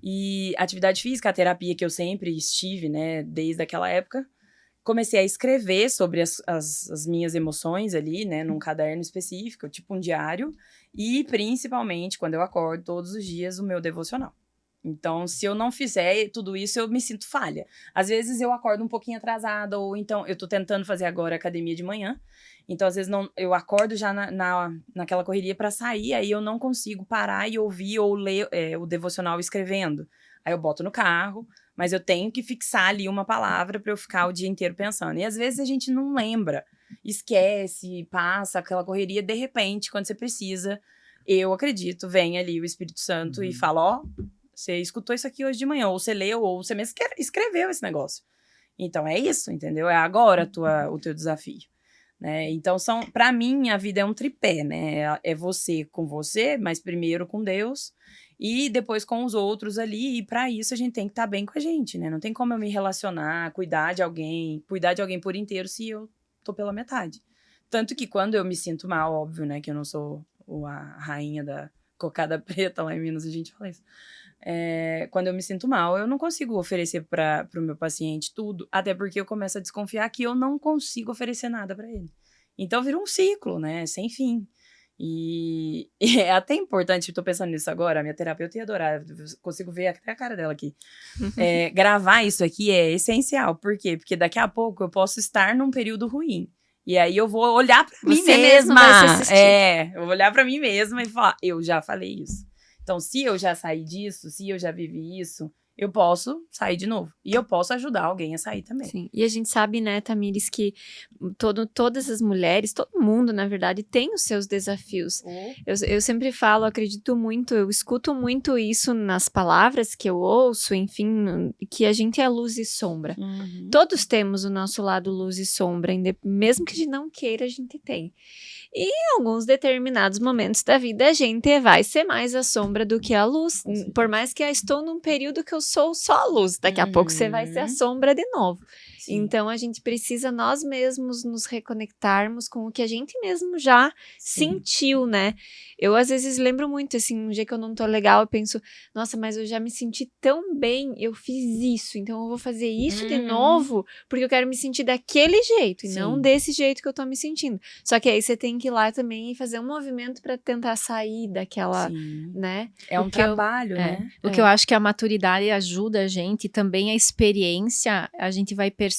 E atividade física, a terapia que eu sempre estive, né, desde aquela época, comecei a escrever sobre as minhas emoções ali, né, num caderno específico, tipo um diário, e principalmente, quando eu acordo todos os dias, o meu devocional. Então, se eu não fizer tudo isso, eu me sinto falha. Às vezes eu acordo um pouquinho atrasada, ou então eu tô tentando fazer agora academia de manhã, então às vezes eu acordo já naquela correria pra sair, aí eu não consigo parar e ouvir ou ler o devocional escrevendo. Aí eu boto no carro, mas eu tenho que fixar ali uma palavra pra eu ficar o dia inteiro pensando. E às vezes a gente não lembra, esquece, passa aquela correria, de repente, quando você precisa, eu acredito, vem ali o Espírito Santo e fala, ó, você escutou isso aqui hoje de manhã, ou você leu, ou você mesmo escreveu esse negócio. Então, é isso, entendeu? É agora o teu desafio, né? Então, pra mim, a vida é um tripé, né? É você com você, mas primeiro com Deus, e depois com os outros ali, e pra isso a gente tem que estar bem com a gente, né? Não tem como eu me relacionar, cuidar de alguém por inteiro se eu tô pela metade. Tanto que quando eu me sinto mal, óbvio, né? Que eu não sou a rainha da cocada preta lá em Minas, a gente fala isso. Quando eu me sinto mal, eu não consigo oferecer para o meu paciente tudo, até porque eu começo a desconfiar que eu não consigo oferecer nada para ele. Então vira um ciclo, né, sem fim. E é até importante, estou pensando nisso agora, a minha terapeuta ia adorar, eu consigo ver até a cara dela aqui. Gravar isso aqui é essencial, por quê? Porque daqui a pouco eu posso estar num período ruim. E aí eu vou olhar para mim mesma. Vai se assistir. Eu vou olhar para mim mesma e falar, eu já falei isso. Então, se eu já saí disso, se eu já vivi isso, eu posso sair de novo. E eu posso ajudar alguém a sair também. Sim. E a gente sabe, né, Tamires, que todas as mulheres, todo mundo, na verdade, tem os seus desafios. Eu sempre falo, acredito muito, eu escuto muito isso nas palavras que eu ouço, enfim, que a gente é luz e sombra. Uhum. Todos temos o nosso lado luz e sombra, mesmo que a gente não queira, a gente tem. E em alguns determinados momentos da vida, a gente vai ser mais a sombra do que a luz. Por mais que eu estou num período que eu sou só a luz. Daqui a pouco você vai ser a sombra de novo. Sim. Então, a gente precisa nós mesmos nos reconectarmos com o que a gente mesmo já sentiu, né? Eu, às vezes, lembro muito, assim, um dia que eu não tô legal, eu penso, nossa, mas eu já me senti tão bem, eu fiz isso, então eu vou fazer isso de novo, porque eu quero me sentir daquele jeito, e não desse jeito que eu tô me sentindo. Só que aí você tem que ir lá também e fazer um movimento pra tentar sair daquela, né? É um trabalho, né? O que eu acho que a maturidade ajuda a gente, também a experiência, a gente vai percebendo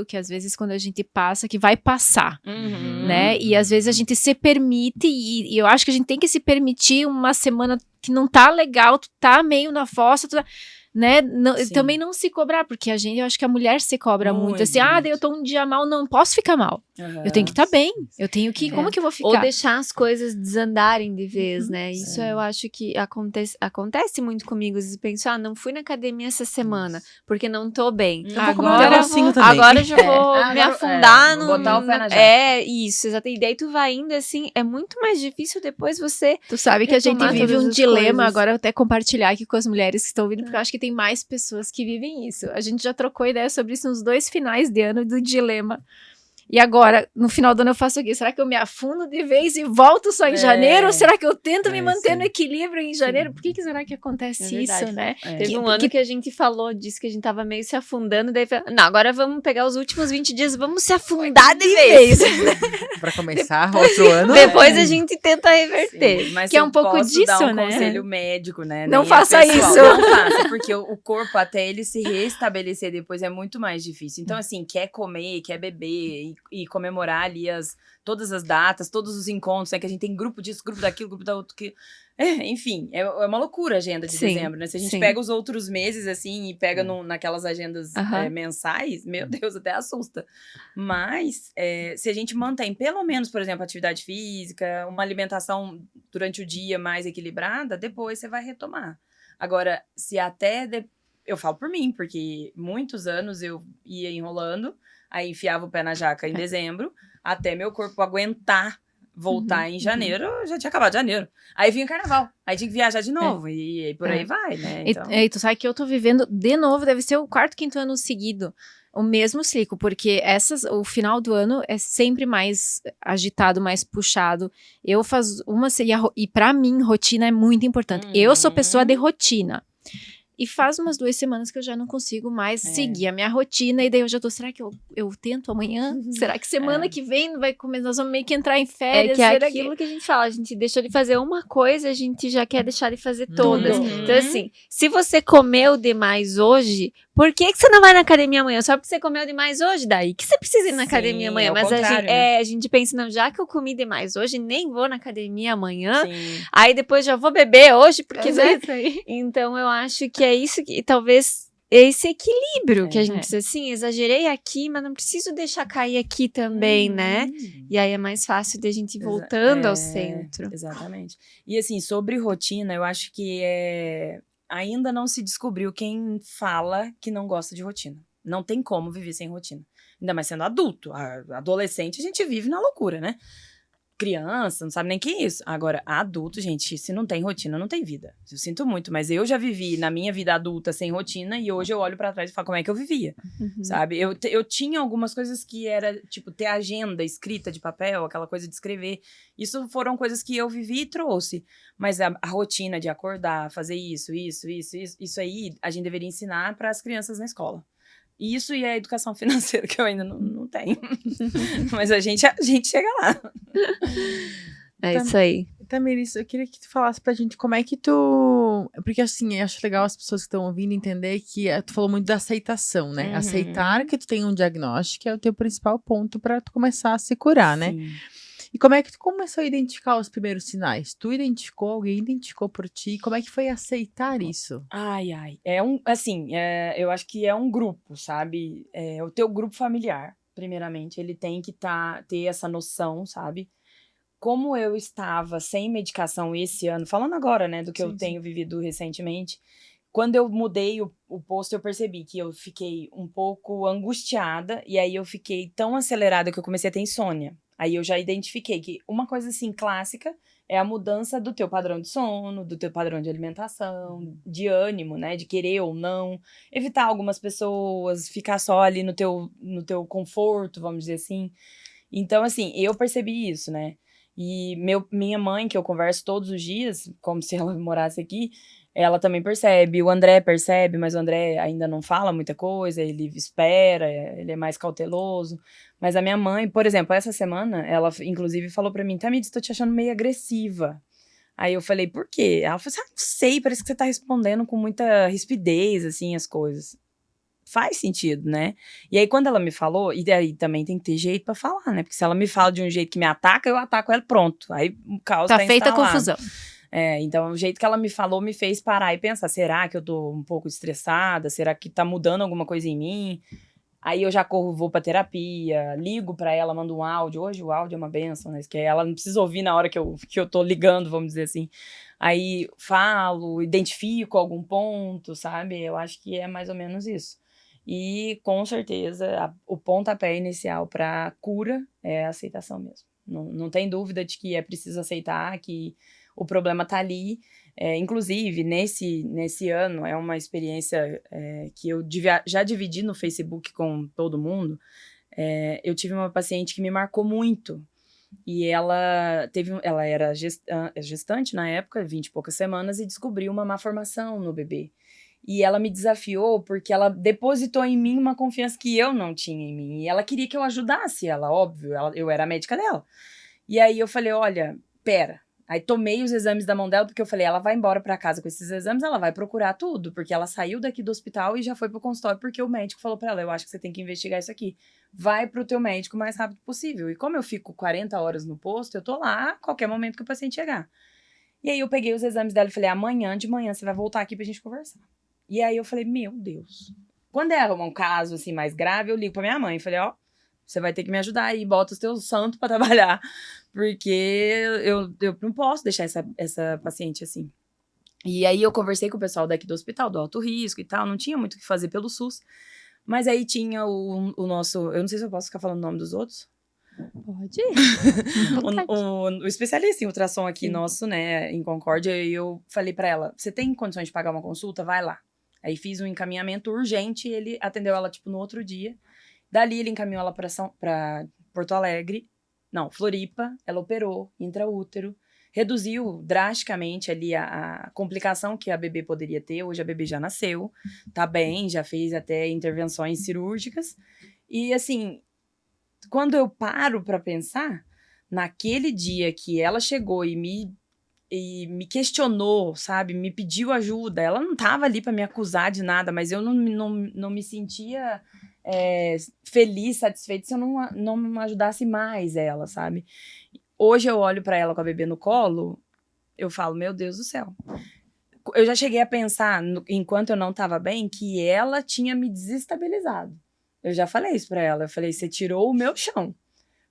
que às vezes quando a gente passa, que vai passar, né? E às vezes a gente se permite, e eu acho que a gente tem que se permitir uma semana que não tá legal, tu tá meio na fossa, né? Sim. Também não se cobrar, porque eu acho que a mulher se cobra muito assim, Muito. daí eu tô um dia mal, não posso ficar mal. Eu tenho que estar bem, eu tenho que, como que eu vou ficar? Ou deixar as coisas desandarem de vez, né? Isso eu acho que acontece muito comigo. Às vezes eu penso, não fui na academia essa semana, porque não tô bem. Eu vou comer um negocinho também. Agora eu já vou me afundar vou botar o pé na jaca. Isso, exatamente. E daí tu vai indo assim, é muito mais difícil depois você... Tu sabe que a gente retomar vive todas um as dilema, coisas. agora eu até compartilhar aqui com as mulheres que estão ouvindo, porque eu acho que tem mais pessoas que vivem isso. A gente já trocou ideia sobre isso nos 2 finais de ano do dilema. E agora, no final do ano eu faço o quê? Será que eu me afundo de vez e volto só em janeiro? Ou será que eu tento me manter no equilíbrio em janeiro? Por que será que acontece isso, né? Teve um ano que a gente falou disso, que a gente tava meio se afundando, daí não, agora vamos pegar os últimos 20 dias, vamos se afundar de vez. Pra começar outro ano. Depois a gente tenta reverter. Sim, mas Que é eu um pouco posso disso, dar um né? conselho médico, né? Não Nem é faça pessoal. isso. Não faça, porque o corpo, até ele se restabelecer depois, é muito mais difícil. Então, assim, quer comer, quer beber e comemorar ali todas as datas, todos os encontros, né? Que a gente tem grupo disso, grupo daquilo, grupo da outro. Enfim, é uma loucura a agenda de dezembro, né? Se a gente pega os outros meses, assim, e pega naquelas agendas mensais, meu Deus, até assusta. Mas, se a gente mantém, pelo menos, por exemplo, atividade física, uma alimentação durante o dia mais equilibrada, depois você vai retomar. Agora, se até... Eu falo por mim, porque muitos anos eu ia enrolando, aí enfiava o pé na jaca em dezembro, até meu corpo aguentar voltar em janeiro, já tinha acabado janeiro. Aí vinha o carnaval, aí tinha que viajar de novo, e por aí vai, né? Então... E tu sabe que eu tô vivendo de novo, deve ser o 4º, 5º ano seguido, o mesmo ciclo, porque o final do ano é sempre mais agitado, mais puxado. Eu faço e pra mim, rotina é muito importante. Eu sou pessoa de rotina. E faz umas 2 semanas que eu já não consigo mais seguir a minha rotina. E daí eu já tô, será que eu tento amanhã? Será que semana que vem vai começar? Nós vamos meio que entrar em férias? É aquilo que a gente fala, a gente deixou de fazer uma coisa, a gente já quer deixar de fazer todas. Então assim, se você comeu demais hoje, por que você não vai na academia amanhã? Só porque você comeu demais hoje? Daí que você precisa ir na academia amanhã. Mas a gente pensa, não, já que eu comi demais hoje, nem vou na academia amanhã. Aí depois já vou beber hoje, porque né? Então eu acho que é isso que talvez esse equilíbrio que a gente precisa, assim, exagerei aqui, mas não preciso deixar cair aqui também, né? E aí é mais fácil de a gente ir voltando ao centro. Exatamente. E assim, sobre rotina, eu acho que ainda não se descobriu quem fala que não gosta de rotina. Não tem como viver sem rotina. Ainda mais sendo adulto. Adolescente, a gente vive na loucura, né? Criança, não sabe nem que é isso. Agora, adulto, gente, se não tem rotina, não tem vida. Eu sinto muito, mas eu já vivi na minha vida adulta sem rotina e hoje eu olho pra trás e falo como é que eu vivia, sabe? Eu tinha algumas coisas que era, tipo, ter agenda escrita de papel, aquela coisa de escrever. Isso foram coisas que eu vivi e trouxe. Mas a rotina de acordar, fazer isso aí, a gente deveria ensinar para as crianças na escola. Isso e a educação financeira, que eu ainda não tenho. Mas a gente chega lá. Isso aí. Tamiris, eu queria que tu falasse pra gente como é que tu... Porque assim, eu acho legal as pessoas que estão ouvindo entender que tu falou muito da aceitação, né? Aceitar que tu tem um diagnóstico é o teu principal ponto pra tu começar a se curar, né? E como é que tu começou a identificar os primeiros sinais? Tu identificou, alguém identificou por ti? Como é que foi aceitar isso? Eu acho que é um grupo, sabe? O teu grupo familiar, primeiramente, ele tem que ter essa noção, sabe? Como eu estava sem medicação esse ano, falando agora, né, do que eu tenho vivido recentemente, quando eu mudei o posto, eu percebi que eu fiquei um pouco angustiada, e aí eu fiquei tão acelerada que eu comecei a ter insônia. Aí eu já identifiquei que uma coisa, assim, clássica é a mudança do teu padrão de sono, do teu padrão de alimentação, de ânimo, né, de querer ou não, evitar algumas pessoas, ficar só ali no teu conforto, vamos dizer assim. Então, assim, eu percebi isso, né, e minha mãe, que eu converso todos os dias, como se ela morasse aqui, ela também percebe, o André percebe, mas o André ainda não fala muita coisa, ele espera, ele é mais cauteloso. Mas a minha mãe, por exemplo, essa semana, ela inclusive falou pra mim, Tamiris, tô te achando meio agressiva. Aí eu falei, por quê? Ela falou assim, não sei, parece que você tá respondendo com muita rispidez, assim, as coisas. Faz sentido, né? E aí, quando ela me falou, e daí também tem que ter jeito pra falar, né? Porque se ela me fala de um jeito que me ataca, eu ataco ela, pronto. Aí o caos tá feita a instalado. confusão. Então, o jeito que ela me falou me fez parar e pensar, será que eu tô um pouco estressada? Será que tá mudando alguma coisa em mim? Aí eu já corro, vou pra terapia, ligo pra ela, mando um áudio. Hoje o áudio é uma benção, né? Que ela não precisa ouvir na hora que eu tô ligando, vamos dizer assim. Aí falo, identifico algum ponto, sabe? Eu acho que é mais ou menos isso. E, com certeza, o pontapé inicial pra cura é a aceitação mesmo. Não tem dúvida de que é preciso aceitar que o problema tá ali. Inclusive, nesse ano, é uma experiência que eu já dividi no Facebook com todo mundo. Eu tive uma paciente que me marcou muito. E ela era gestante na época, 20 e poucas semanas, e descobriu uma malformação no bebê. E ela me desafiou porque ela depositou em mim uma confiança que eu não tinha em mim. E ela queria que eu ajudasse ela, óbvio, eu era a médica dela. E aí eu falei, olha, pera. Aí tomei os exames da mão dela, porque eu falei, ela vai embora pra casa com esses exames, ela vai procurar tudo, porque ela saiu daqui do hospital e já foi pro consultório, porque o médico falou pra ela, eu acho que você tem que investigar isso aqui. Vai pro teu médico o mais rápido possível. E como eu fico 40 horas no posto, eu tô lá a qualquer momento que o paciente chegar. E aí eu peguei os exames dela e falei, amanhã de manhã você vai voltar aqui pra gente conversar. E aí eu falei, meu Deus. Quando é um caso assim mais grave, eu ligo pra minha mãe e falei, você vai ter que me ajudar aí, bota os teus santos pra trabalhar, porque eu não posso deixar essa paciente assim. E aí eu conversei com o pessoal daqui do hospital, do alto risco e tal, não tinha muito o que fazer pelo SUS, mas aí tinha o nosso, eu não sei se eu posso ficar falando o nome dos outros. Pode. O especialista em ultrassom aqui nosso, né, em Concórdia, e eu falei pra ela, você tem condições de pagar uma consulta? Vai lá. Aí fiz um encaminhamento urgente, ele atendeu ela, tipo, no outro dia. Dali ele encaminhou ela pra Porto Alegre, não, Floripa, ela operou intraútero, reduziu drasticamente ali a complicação que a bebê poderia ter. Hoje a bebê já nasceu, tá bem, já fez até intervenções cirúrgicas. E assim, quando eu paro pra pensar, naquele dia que ela chegou e me questionou, sabe, me pediu ajuda, ela não tava ali pra me acusar de nada, mas eu não me sentia feliz, satisfeita se eu não ajudasse mais ela, sabe? Hoje eu olho pra ela com a bebê no colo, eu falo, meu Deus do céu. Eu já cheguei a pensar, enquanto eu não tava bem, que ela tinha me desestabilizado. Eu já falei isso pra ela, eu falei, você tirou o meu chão.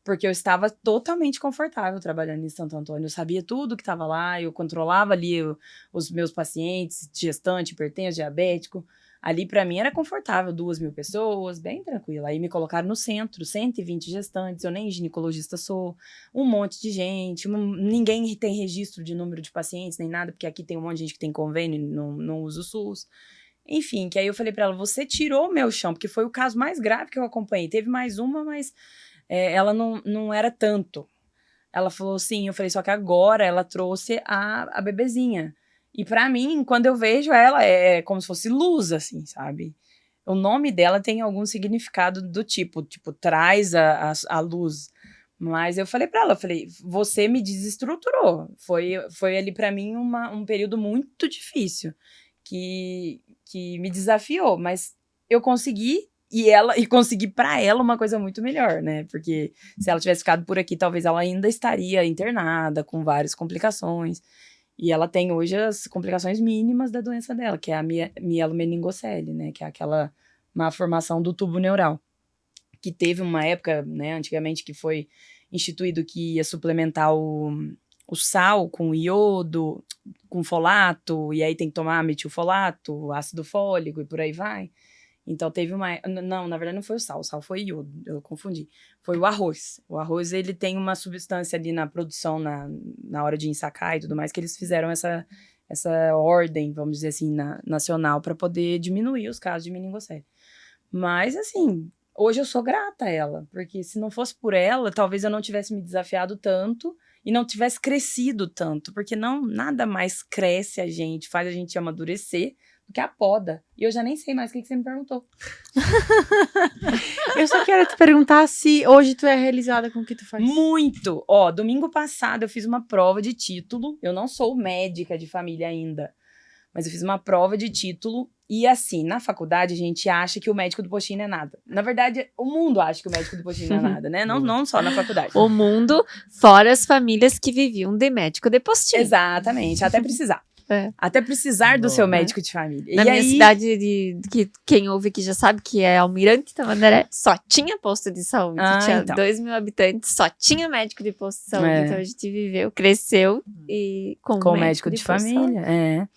Porque eu estava totalmente confortável trabalhando em Santo Antônio. Eu sabia tudo que estava lá, eu controlava ali os meus pacientes, gestante, hipertenso, diabético. Ali, para mim, era confortável, 2.000 pessoas, bem tranquilo. Aí me colocaram no centro, 120 gestantes, eu nem ginecologista sou, um monte de gente, ninguém tem registro de número de pacientes, nem nada, porque aqui tem um monte de gente que tem convênio e não usa o SUS. Enfim, que aí eu falei para ela, você tirou o meu chão, porque foi o caso mais grave que eu acompanhei. Teve mais uma, mas ela não era tanto. Ela falou sim, eu falei, só que agora ela trouxe a bebezinha. E pra mim, quando eu vejo ela, é como se fosse luz, assim, sabe? O nome dela tem algum significado do tipo, traz a luz. Mas eu falei pra ela, você me desestruturou. Foi ali pra mim um período muito difícil, que me desafiou, mas eu consegui e consegui pra ela uma coisa muito melhor, né? Porque se ela tivesse ficado por aqui, talvez ela ainda estaria internada, com várias complicações. E ela tem hoje as complicações mínimas da doença dela, que é a mielomeningocele, né? Que é aquela malformação do tubo neural. Que teve uma época, né, antigamente, que foi instituído que ia suplementar o sal com iodo, com folato, e aí tem que tomar metilfolato, ácido fólico e por aí vai. Então teve uma... Não, na verdade não foi o sal foi iodo, eu confundi. Foi o arroz. O arroz, ele tem uma substância ali na produção, na hora de ensacar e tudo mais, que eles fizeram essa ordem, vamos dizer assim, nacional, para poder diminuir os casos de meningocele. Mas, assim, hoje eu sou grata a ela, porque se não fosse por ela, talvez eu não tivesse me desafiado tanto e não tivesse crescido tanto, porque nada mais cresce a gente, faz a gente amadurecer do que a poda. E eu já nem sei mais o que você me perguntou. Eu só quero te perguntar se hoje tu é realizada com o que tu faz. Muito! Domingo passado eu fiz uma prova de título. Eu não sou médica de família ainda, mas eu fiz uma prova de título. E assim, na faculdade a gente acha que o médico do postinho não é nada. Na verdade, o mundo acha que o médico do postinho não é nada, né? Não só na faculdade. O mundo, fora as famílias que viviam de médico de postinho. Exatamente, até precisar. É. Até precisar do Boa, seu né? médico de família. Na e minha aí, cidade, que quem ouve aqui já sabe que é Almirante Tamandaré, só tinha posto de saúde. Tinha então. 2.000 habitantes, só tinha médico de posto de saúde. É. Então a gente viveu, cresceu e com com o médico de posto saúde. família,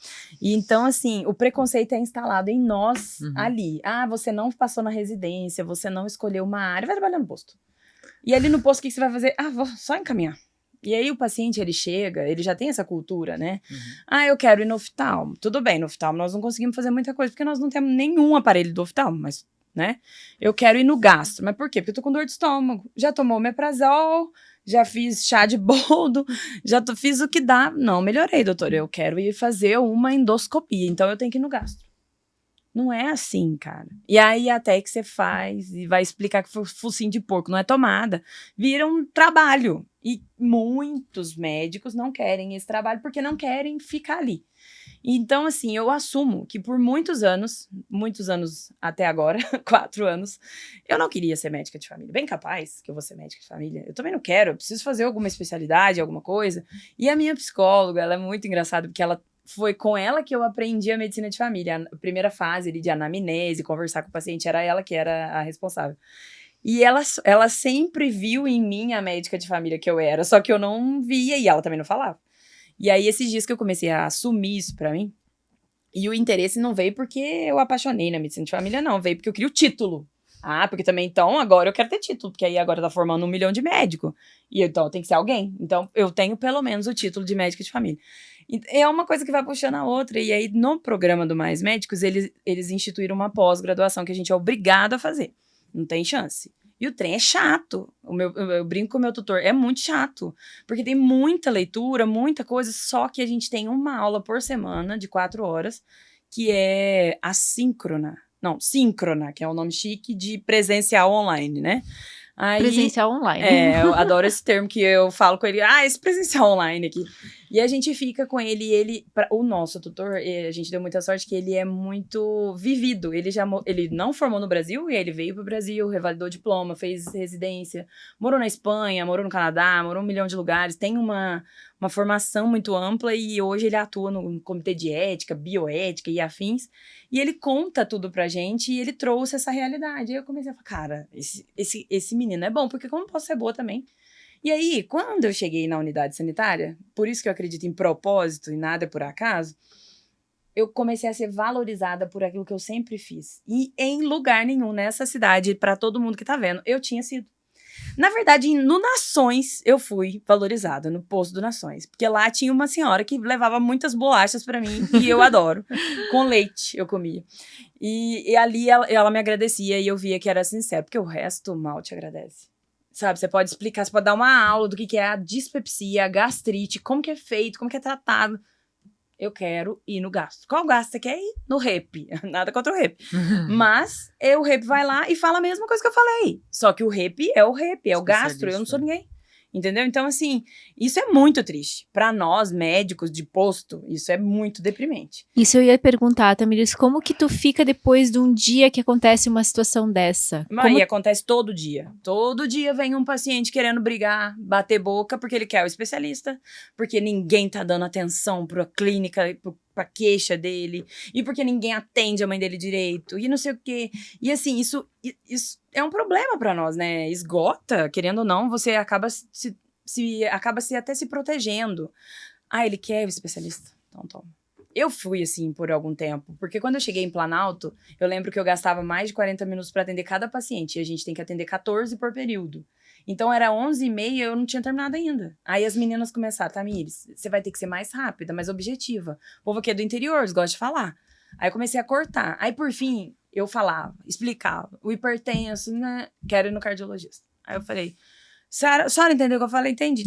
E então, assim, o preconceito é instalado em nós ali. Ah, você não passou na residência, você não escolheu uma área, vai trabalhar no posto. E ali no posto, o que você vai fazer? Ah, vou só encaminhar. E aí o paciente, ele chega, ele já tem essa cultura, né? Ah, eu quero ir no oftalmo. Tudo bem, no oftalmo nós não conseguimos fazer muita coisa, porque nós não temos nenhum aparelho do oftalmo, mas, né? Eu quero ir no gastro. Mas por quê? Porque eu tô com dor de estômago. Já tomou omeprazol, já fiz chá de boldo, fiz o que dá. Não, melhorei, doutor. Eu quero ir fazer uma endoscopia, então eu tenho que ir no gastro. Não é assim, cara. E aí até que você faz e vai explicar que focinho de porco não é tomada, vira um trabalho. E muitos médicos não querem esse trabalho porque não querem ficar ali. Então, assim, eu assumo que por muitos anos até agora, 4 anos, eu não queria ser médica de família. Bem capaz que eu vou ser médica de família. Eu também não quero, eu preciso fazer alguma especialidade, alguma coisa. E a minha psicóloga, ela é muito engraçada, porque foi com ela que eu aprendi a medicina de família. A primeira fase ali de anamnese, conversar com o paciente, era ela que era a responsável. E ela sempre viu em mim a médica de família que eu era, só que eu não via e ela também não falava. E aí, esses dias que eu comecei a assumir isso pra mim, e o interesse não veio porque eu apaixonei na medicina de família, não. Veio porque eu queria o título. Ah, porque também, então, agora eu quero ter título, porque aí agora tá formando 1 milhão de médico. E então tem que ser alguém. Então, eu tenho pelo menos o título de médica de família. E é uma coisa que vai puxando a outra. E aí, no programa do Mais Médicos, eles instituíram uma pós-graduação que a gente é obrigado a fazer. Não tem chance. E o trem é chato. Eu brinco com o meu tutor, é muito chato. Porque tem muita leitura, muita coisa, só que a gente tem uma aula por semana, de 4 horas, que é assíncrona. Não, síncrona, que é o nome chique de presencial online, né? Aí, Presencial online. eu adoro esse termo que eu falo com ele. Esse presencial online aqui. E a gente fica com ele e ele... O nosso tutor, a gente deu muita sorte que ele é muito vivido. Ele não formou no Brasil e ele veio pro Brasil, revalidou o diploma, fez residência, morou na Espanha, morou no Canadá, morou em 1 milhão de lugares. Tem uma formação muito ampla e hoje ele atua no comitê de ética, bioética e afins. E ele conta tudo pra gente e ele trouxe essa realidade. Aí eu comecei a falar, cara, esse menino é bom, porque como posso ser boa também? E aí, quando eu cheguei na unidade sanitária, por isso que eu acredito em propósito e nada é por acaso, eu comecei a ser valorizada por aquilo que eu sempre fiz. E em lugar nenhum nessa cidade, pra todo mundo que tá vendo, eu tinha sido. Na verdade, no Nações, eu fui valorizada, no posto do Nações. Porque lá tinha uma senhora que levava muitas bolachas pra mim, e eu adoro. Com leite, eu comia. E ali ela me agradecia e eu via que era sincero, porque o resto mal te agradece. Sabe, você pode explicar, você pode dar uma aula do que é a dispepsia, a gastrite, como que é feito, como que é tratado. Eu quero ir no gastro. Qual gastro você quer ir? No REP. Nada contra o REP. Mas o REP vai lá e fala a mesma coisa que eu falei. Só que o REP, é o gastro, eu não sou ninguém. Entendeu? Então, assim, isso é muito triste. Pra nós, médicos de posto, isso é muito deprimente. Isso eu ia perguntar, Tamiris, como que tu fica depois de um dia que acontece uma situação dessa? Mas acontece todo dia. Todo dia vem um paciente querendo brigar, bater boca, porque ele quer o especialista, porque ninguém tá dando atenção pra clínica, pra queixa dele, e porque ninguém atende a mãe dele direito, e não sei o quê. E assim, isso é um problema pra nós, né? Esgota, querendo ou não, você acaba até se protegendo. Ele quer o especialista? Então toma. Eu fui assim por algum tempo, porque quando eu cheguei em Planalto, eu lembro que eu gastava mais de 40 minutos para atender cada paciente, e a gente tem que atender 14 por período. Então era 11h30 e eu não tinha terminado ainda. Aí as meninas começaram, Tamiris, você vai ter que ser mais rápida, mais objetiva. O povo aqui é do interior, eles gostam de falar. Aí eu comecei a cortar. Aí por fim, eu falava, explicava. O hipertenso, né? Quero ir no cardiologista. Aí eu falei, a senhora entendeu o que eu falei? Entendi.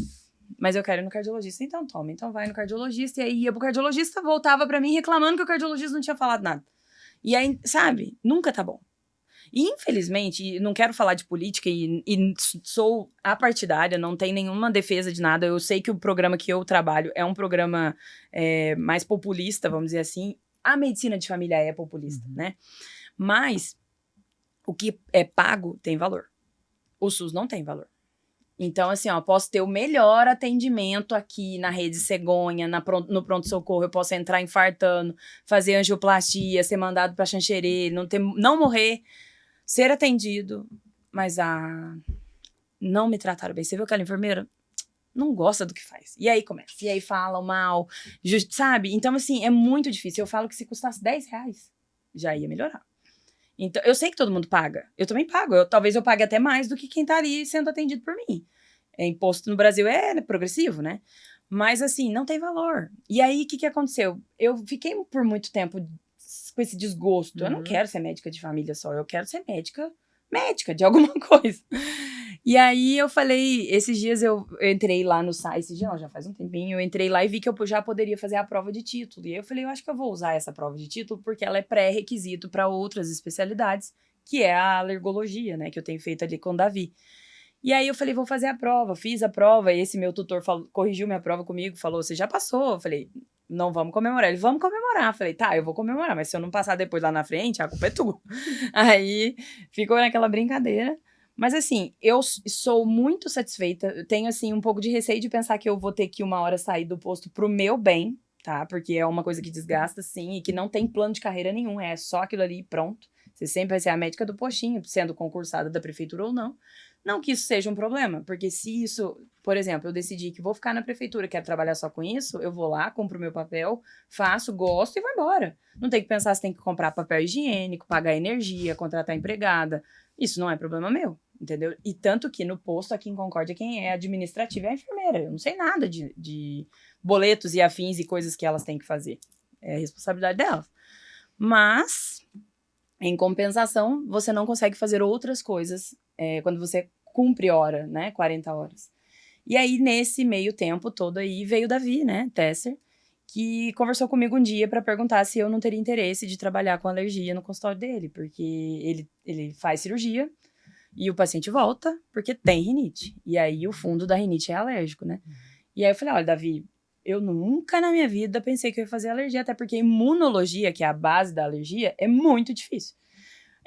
Mas eu quero ir no cardiologista. Então toma, então vai no cardiologista. E aí ia pro cardiologista, voltava pra mim reclamando que o cardiologista não tinha falado nada. E aí, sabe, nunca tá bom. E infelizmente, não quero falar de política e sou apartidária, não tem nenhuma defesa de nada. Eu sei que o programa que eu trabalho é um programa mais populista, vamos dizer assim. a medicina de família é populista, né? Mas o que é pago tem valor. O SUS não tem valor. Então, assim, ó, eu posso ter o melhor atendimento aqui na Rede Cegonha, no pronto-socorro, eu posso entrar infartando, fazer angioplastia, ser mandado pra Xanxerê, não morrer, ser atendido, mas não me trataram bem. Você viu aquela enfermeira? Não gosta do que faz. E aí começa. E aí falam mal, sabe? Então, assim, é muito difícil. Eu falo que se custasse R$10, já ia melhorar. Então, eu sei que todo mundo paga. Eu também pago. Talvez eu pague até mais do que quem tá ali sendo atendido por mim. Imposto no Brasil é progressivo, né? Mas, assim, não tem valor. E aí, o que aconteceu? Eu fiquei por muito tempo com esse desgosto. Eu não quero ser médica de família só. Eu quero ser médica de alguma coisa. E aí, eu falei... Esses dias eu entrei lá no site... Esse dia não, já faz um tempinho. Eu entrei lá e vi que eu já poderia fazer a prova de título. E aí, eu falei, eu acho que eu vou usar essa prova de título porque ela é pré-requisito para outras especialidades, que é a alergologia, né? Que eu tenho feito ali com o Davi. E aí, eu falei, vou fazer a prova. Fiz a prova. E esse meu tutor corrigiu minha prova comigo. Falou, você já passou. Eu falei, não vamos comemorar. Ele, vamos comemorar. Eu falei, tá, eu vou comemorar. Mas se eu não passar depois lá na frente, a culpa é tua. Aí, ficou naquela brincadeira. Mas, assim, eu sou muito satisfeita. Eu tenho, assim, um pouco de receio de pensar que eu vou ter que uma hora sair do posto pro meu bem, tá? Porque é uma coisa que desgasta, sim, e que não tem plano de carreira nenhum. É só aquilo ali e pronto. Você sempre vai ser a médica do postinho, sendo concursada da prefeitura ou não. Não que isso seja um problema, porque se isso... Por exemplo, eu decidi que vou ficar na prefeitura, quero trabalhar só com isso, eu vou lá, compro o meu papel, faço, gosto e vou embora. Não tem que pensar se tem que comprar papel higiênico, pagar energia, contratar empregada. Isso não é problema meu, entendeu? E tanto que no posto aqui em Concórdia, quem é administrativo é a enfermeira. Eu não sei nada de boletos e afins e coisas que elas têm que fazer. É a responsabilidade delas. Mas, em compensação, você não consegue fazer outras coisas quando você cumpre hora, né? 40 horas. E aí, nesse meio tempo todo aí, veio o Davi, né? Tesser, que conversou comigo um dia para perguntar se eu não teria interesse de trabalhar com alergia no consultório dele, porque ele faz cirurgia e o paciente volta porque tem rinite. E aí, o fundo da rinite é alérgico, né? E aí, eu falei, olha, Davi, eu nunca na minha vida pensei que eu ia fazer alergia, até porque imunologia, que é a base da alergia, é muito difícil.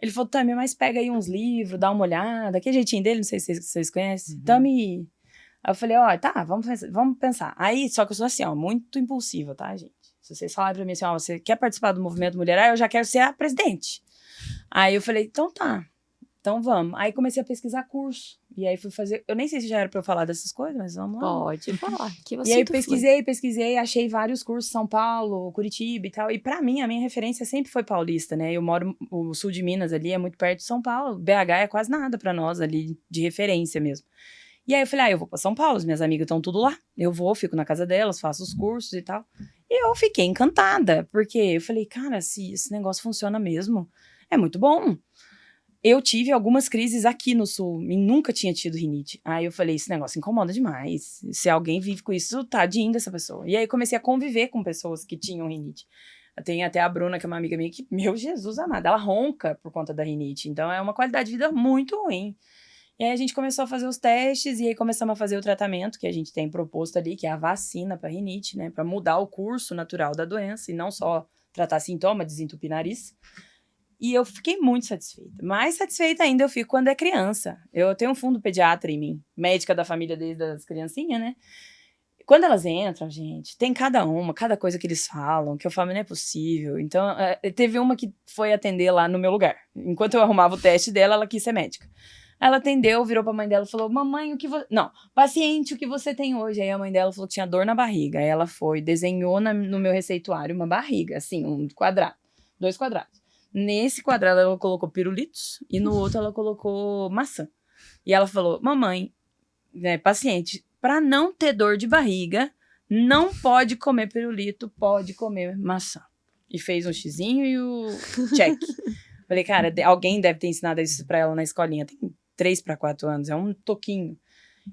Ele falou, Tami, mas pega aí uns livros, dá uma olhada, que jeitinho dele, não sei se vocês conhecem. Tami... Aí eu falei, ó, tá, vamos pensar. Aí, só que eu sou assim, ó, muito impulsiva, tá, gente? Se vocês falarem pra mim assim, ó, você quer participar do movimento mulher, aí eu já quero ser a presidente. Aí eu falei, então tá, então vamos. Aí comecei a pesquisar curso. E aí fui fazer, eu nem sei se já era pra eu falar dessas coisas, mas vamos lá. Pode falar, que E aí pesquisei, achei vários cursos, São Paulo, Curitiba e tal. E pra mim, a minha referência sempre foi paulista, né? Eu moro, o sul de Minas ali é muito perto de São Paulo. BH é quase nada pra nós ali, de referência mesmo. E aí eu falei, eu vou pra São Paulo, as minhas amigas estão tudo lá. Eu vou, fico na casa delas, faço os cursos e tal. E eu fiquei encantada, porque eu falei, cara, se esse negócio funciona mesmo, é muito bom. Eu tive algumas crises aqui no sul e nunca tinha tido rinite. Aí eu falei, esse negócio incomoda demais. Se alguém vive com isso, tadinho dessa pessoa. E aí comecei a conviver com pessoas que tinham rinite. Tem até a Bruna, que é uma amiga minha, que, meu Jesus amado, ela ronca por conta da rinite. Então é uma qualidade de vida muito ruim. E aí a gente começou a fazer os testes e aí começamos a fazer o tratamento que a gente tem proposto ali, que é a vacina para rinite, né? Para mudar o curso natural da doença e não só tratar sintoma, desentupir nariz. E eu fiquei muito satisfeita. Mais satisfeita ainda eu fico quando é criança. Eu tenho um fundo pediatra em mim, médica da família desde as criancinhas, né? Quando elas entram, gente, tem cada coisa que eles falam, que eu falo, não é possível. Então, teve uma que foi atender lá no meu lugar. Enquanto eu arrumava o teste dela, ela quis ser médica. Ela atendeu, virou pra mãe dela e falou, mamãe, paciente, o que você tem hoje? Aí a mãe dela falou que tinha dor na barriga. Aí ela foi, desenhou no meu receituário uma barriga, assim, um quadrado, 2 quadrados. Nesse quadrado ela colocou pirulitos e no outro ela colocou maçã. E ela falou, mamãe, né, paciente, pra não ter dor de barriga, não pode comer pirulito, pode comer maçã. E fez um xizinho e o check. Falei, cara, alguém deve ter ensinado isso pra ela na escolinha. Tem 3 para 4 anos, é um toquinho.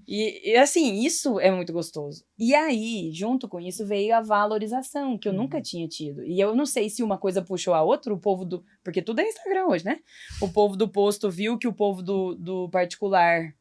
E assim, isso é muito gostoso. E aí, junto com isso, veio a valorização, que eu nunca tinha tido. E eu não sei se uma coisa puxou a outra, o povo do... Porque tudo é Instagram hoje, né? O povo do posto viu que o povo do particular,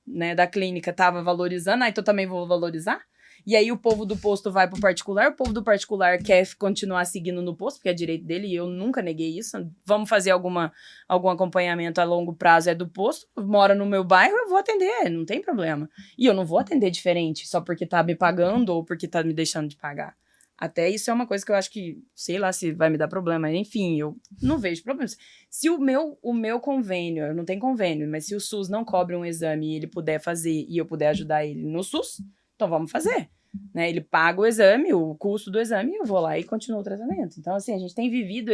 né, da clínica, tava valorizando, então também vou valorizar. E aí o povo do posto vai pro particular, o povo do particular quer continuar seguindo no posto, porque é direito dele, e eu nunca neguei isso. Vamos fazer algum acompanhamento a longo prazo, é do posto, mora no meu bairro, eu vou atender, não tem problema. E eu não vou atender diferente, só porque tá me pagando ou porque tá me deixando de pagar. Até isso é uma coisa que eu acho que, sei lá se vai me dar problema. Enfim, eu não vejo problemas. Se o meu convênio, eu não tenho convênio, mas se o SUS não cobre um exame e ele puder fazer e eu puder ajudar ele no SUS, então vamos fazer. Né? Ele paga o exame, o custo do exame, e eu vou lá e continuo o tratamento. Então, assim, a gente tem vivido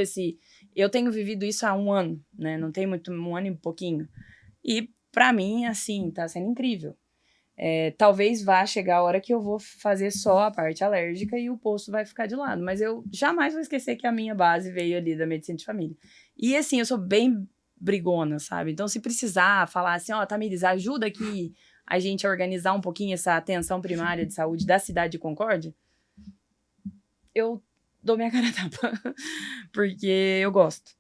eu tenho vivido isso há 1 ano, né? Não tem muito, 1 ano e pouquinho. E, pra mim, assim, tá sendo incrível. Talvez vá chegar a hora que eu vou fazer só a parte alérgica e o posto vai ficar de lado. Mas eu jamais vou esquecer que a minha base veio ali da medicina de família. E assim, eu sou bem brigona, sabe? Então, se precisar falar assim, Tamires, ajuda aqui a gente a organizar um pouquinho essa atenção primária de saúde da cidade de Concórdia, eu dou minha cara a tapa. Porque eu gosto.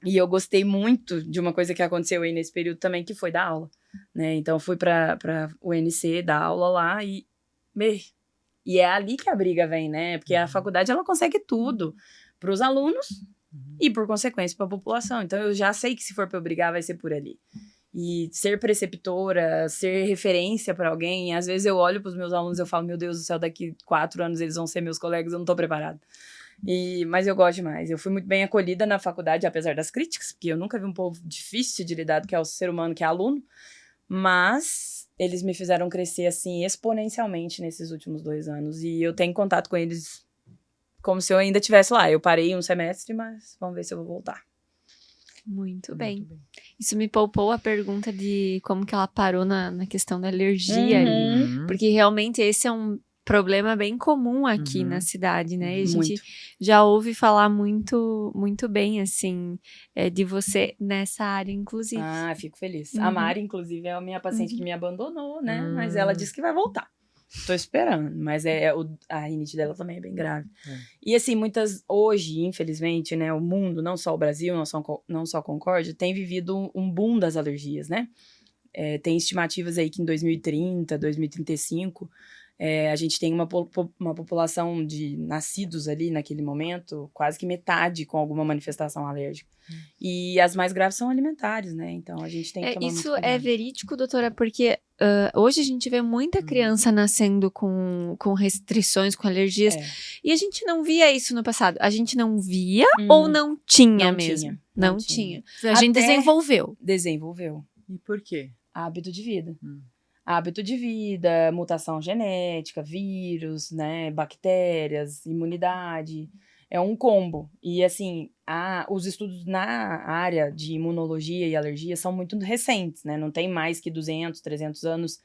E eu gostei muito de uma coisa que aconteceu aí nesse período também, que foi dar aula. Né? Então, eu fui pra UNC dar aula lá e é ali que a briga vem, né? Porque a faculdade, ela consegue tudo para os alunos e, por consequência, para a população. Então, eu já sei que se for para eu brigar, vai ser por ali. E ser preceptora, ser referência para alguém, às vezes eu olho para os meus alunos e eu falo, meu Deus do céu, daqui 4 anos eles vão ser meus colegas, eu não tô preparada. Mas eu gosto demais. Eu fui muito bem acolhida na faculdade, apesar das críticas, porque eu nunca vi um povo difícil de lidar, que é o ser humano, que é aluno. Mas eles me fizeram crescer, assim, exponencialmente nesses últimos 2 anos. E eu tenho contato com eles como se eu ainda estivesse lá. Eu parei um semestre, mas vamos ver se eu vou voltar. Muito bem. Isso me poupou a pergunta de como que ela parou na questão da alergia ali. Porque realmente esse é um problema bem comum aqui na cidade, né? E a gente já ouve falar muito, muito bem, assim, de você nessa área, inclusive. Ah, fico feliz. A Mari, inclusive, é a minha paciente que me abandonou, né? Mas ela disse que vai voltar. Tô esperando, mas a rinite dela também é bem grave. E assim, hoje, infelizmente, né, o mundo, não só o Brasil, não só Concórdia, tem vivido um boom das alergias, né? Tem estimativas aí que em 2030, 2035, a gente tem uma população de nascidos ali naquele momento, quase que metade com alguma manifestação alérgica. E as mais graves são alimentares, né? Então a gente tem que tomar muito cuidado. Isso é verídico, doutora, porque hoje a gente vê muita criança nascendo com restrições, com alergias, e a gente não via isso no passado. A gente não via ou não tinha mesmo? Não tinha. A gente desenvolveu. Desenvolveu. E por quê? Hábito de vida. Hábito de vida, mutação genética, vírus, né, bactérias, imunidade. É um combo. E, assim, os estudos na área de imunologia e alergia são muito recentes, né? Não tem mais que 200, 300 anos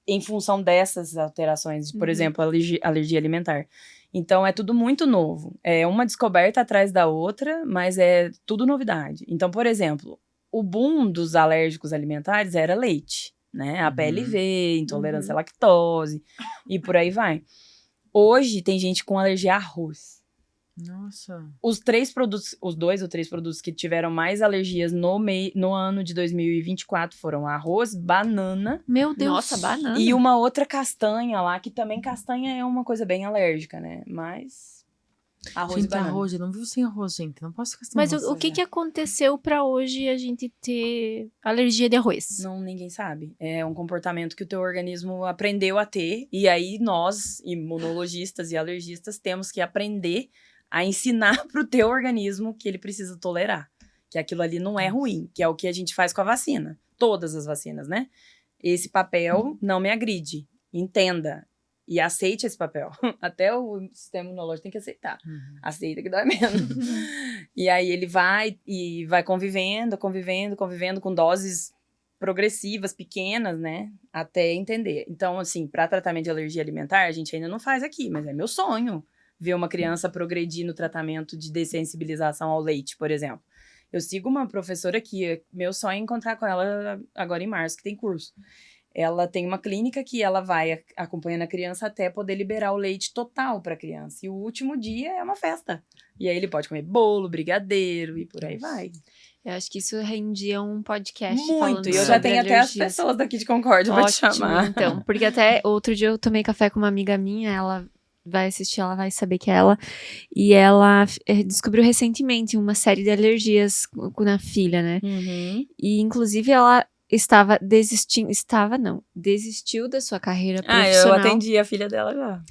em função dessas alterações, por exemplo, alergia alimentar. Então, é tudo muito novo. É uma descoberta atrás da outra, mas é tudo novidade. Então, por exemplo, o boom dos alérgicos alimentares era leite, né? A PLV, intolerância à lactose e por aí vai. Hoje tem gente com alergia a arroz. Nossa. Os 2 ou 3 produtos que tiveram mais alergias no ano de 2024 foram arroz, banana. Meu Deus. Nossa, banana. E uma outra castanha lá, que também castanha é uma coisa bem alérgica, né? Mas arroz e banana. Arroz, eu não vivo sem arroz, gente. Não posso ficar sem Mas arroz. o que aconteceu pra hoje a gente ter alergia de arroz? Não, ninguém sabe. É um comportamento que o teu organismo aprendeu a ter. E aí nós, imunologistas e alergistas, temos que aprender a ensinar pro teu organismo que ele precisa tolerar. Que aquilo ali não é ruim, que é o que a gente faz com a vacina. Todas as vacinas, né? Esse papel não me agride. Entenda. E aceite esse papel. Até o sistema imunológico tem que aceitar. Aceita que dói menos. E aí ele vai convivendo com doses progressivas, pequenas, né? Até entender. Então, assim, para tratamento de alergia alimentar, a gente ainda não faz aqui, mas é meu sonho ver uma criança progredir no tratamento de dessensibilização ao leite, por exemplo. Eu sigo uma professora que meu sonho é encontrar com ela agora em março, que tem curso. ela tem uma clínica que ela vai acompanhando a criança até poder liberar o leite total para a criança. E o último dia é uma festa. E aí ele pode comer bolo, brigadeiro e por aí vai. Eu acho que isso rendia um podcast Muito. falando E eu sobre já tenho até as alergias. pessoas daqui de Concórdia pra te Ótimo, chamar. então. Porque até outro dia eu tomei café com uma amiga minha, ela vai assistir, ela vai saber que é ela. E ela descobriu recentemente uma série de alergias na filha, né? Uhum. E inclusive ela estava desistiu da sua carreira profissional. Eu atendi a filha dela já.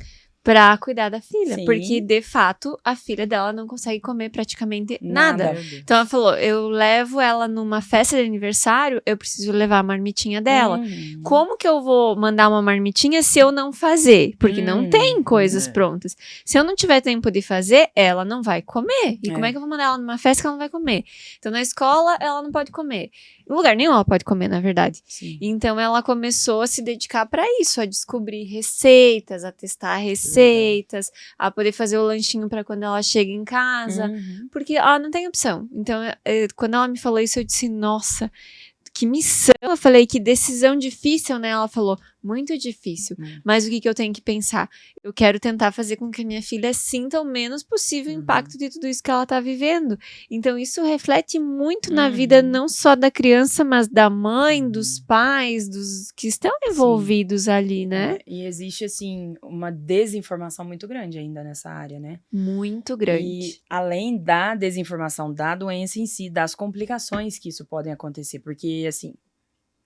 Pra cuidar da filha. Sim. Porque, de fato, a filha dela não consegue comer praticamente nada. Nada. Então ela falou, eu levo ela numa festa de aniversário, eu preciso levar a marmitinha dela. Uhum. Como que eu vou mandar uma marmitinha se eu não fazer? Porque não tem coisas prontas. Se eu não tiver tempo de fazer, ela não vai comer. E como é que eu vou mandar ela numa festa que ela não vai comer? Então na escola, ela não pode comer. Em lugar nenhum ela pode comer, na verdade. Sim. Então ela começou a se dedicar para isso, a descobrir receitas, a testar receitas, a poder fazer o lanchinho para quando ela chega em casa, porque ela não tem opção. Então, quando ela me falou isso, eu disse, nossa, que missão. Eu falei, que decisão difícil, né? Ela falou, muito difícil. Mas o que eu tenho que pensar? Eu quero tentar fazer com que a minha filha sinta o menos possível o impacto de tudo isso que ela tá vivendo. Então, isso reflete muito na vida, não só da criança, mas da mãe, dos pais, dos que estão envolvidos ali, né? E existe, assim, uma desinformação muito grande ainda nessa área, né? Muito grande. E além da desinformação da doença em si, das complicações que isso podem acontecer. Porque, assim,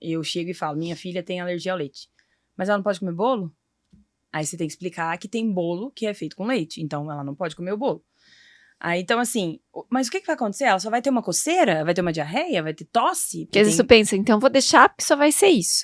eu chego e falo, minha filha tem alergia ao leite. Mas ela não pode comer bolo? Aí você tem que explicar que tem bolo que é feito com leite. Então, ela não pode comer o bolo. Aí, então, assim, mas o que vai acontecer? Ela só vai ter uma coceira? Vai ter uma diarreia? Vai ter tosse? Porque às vezes tu pensa, então vou deixar porque só vai ser isso.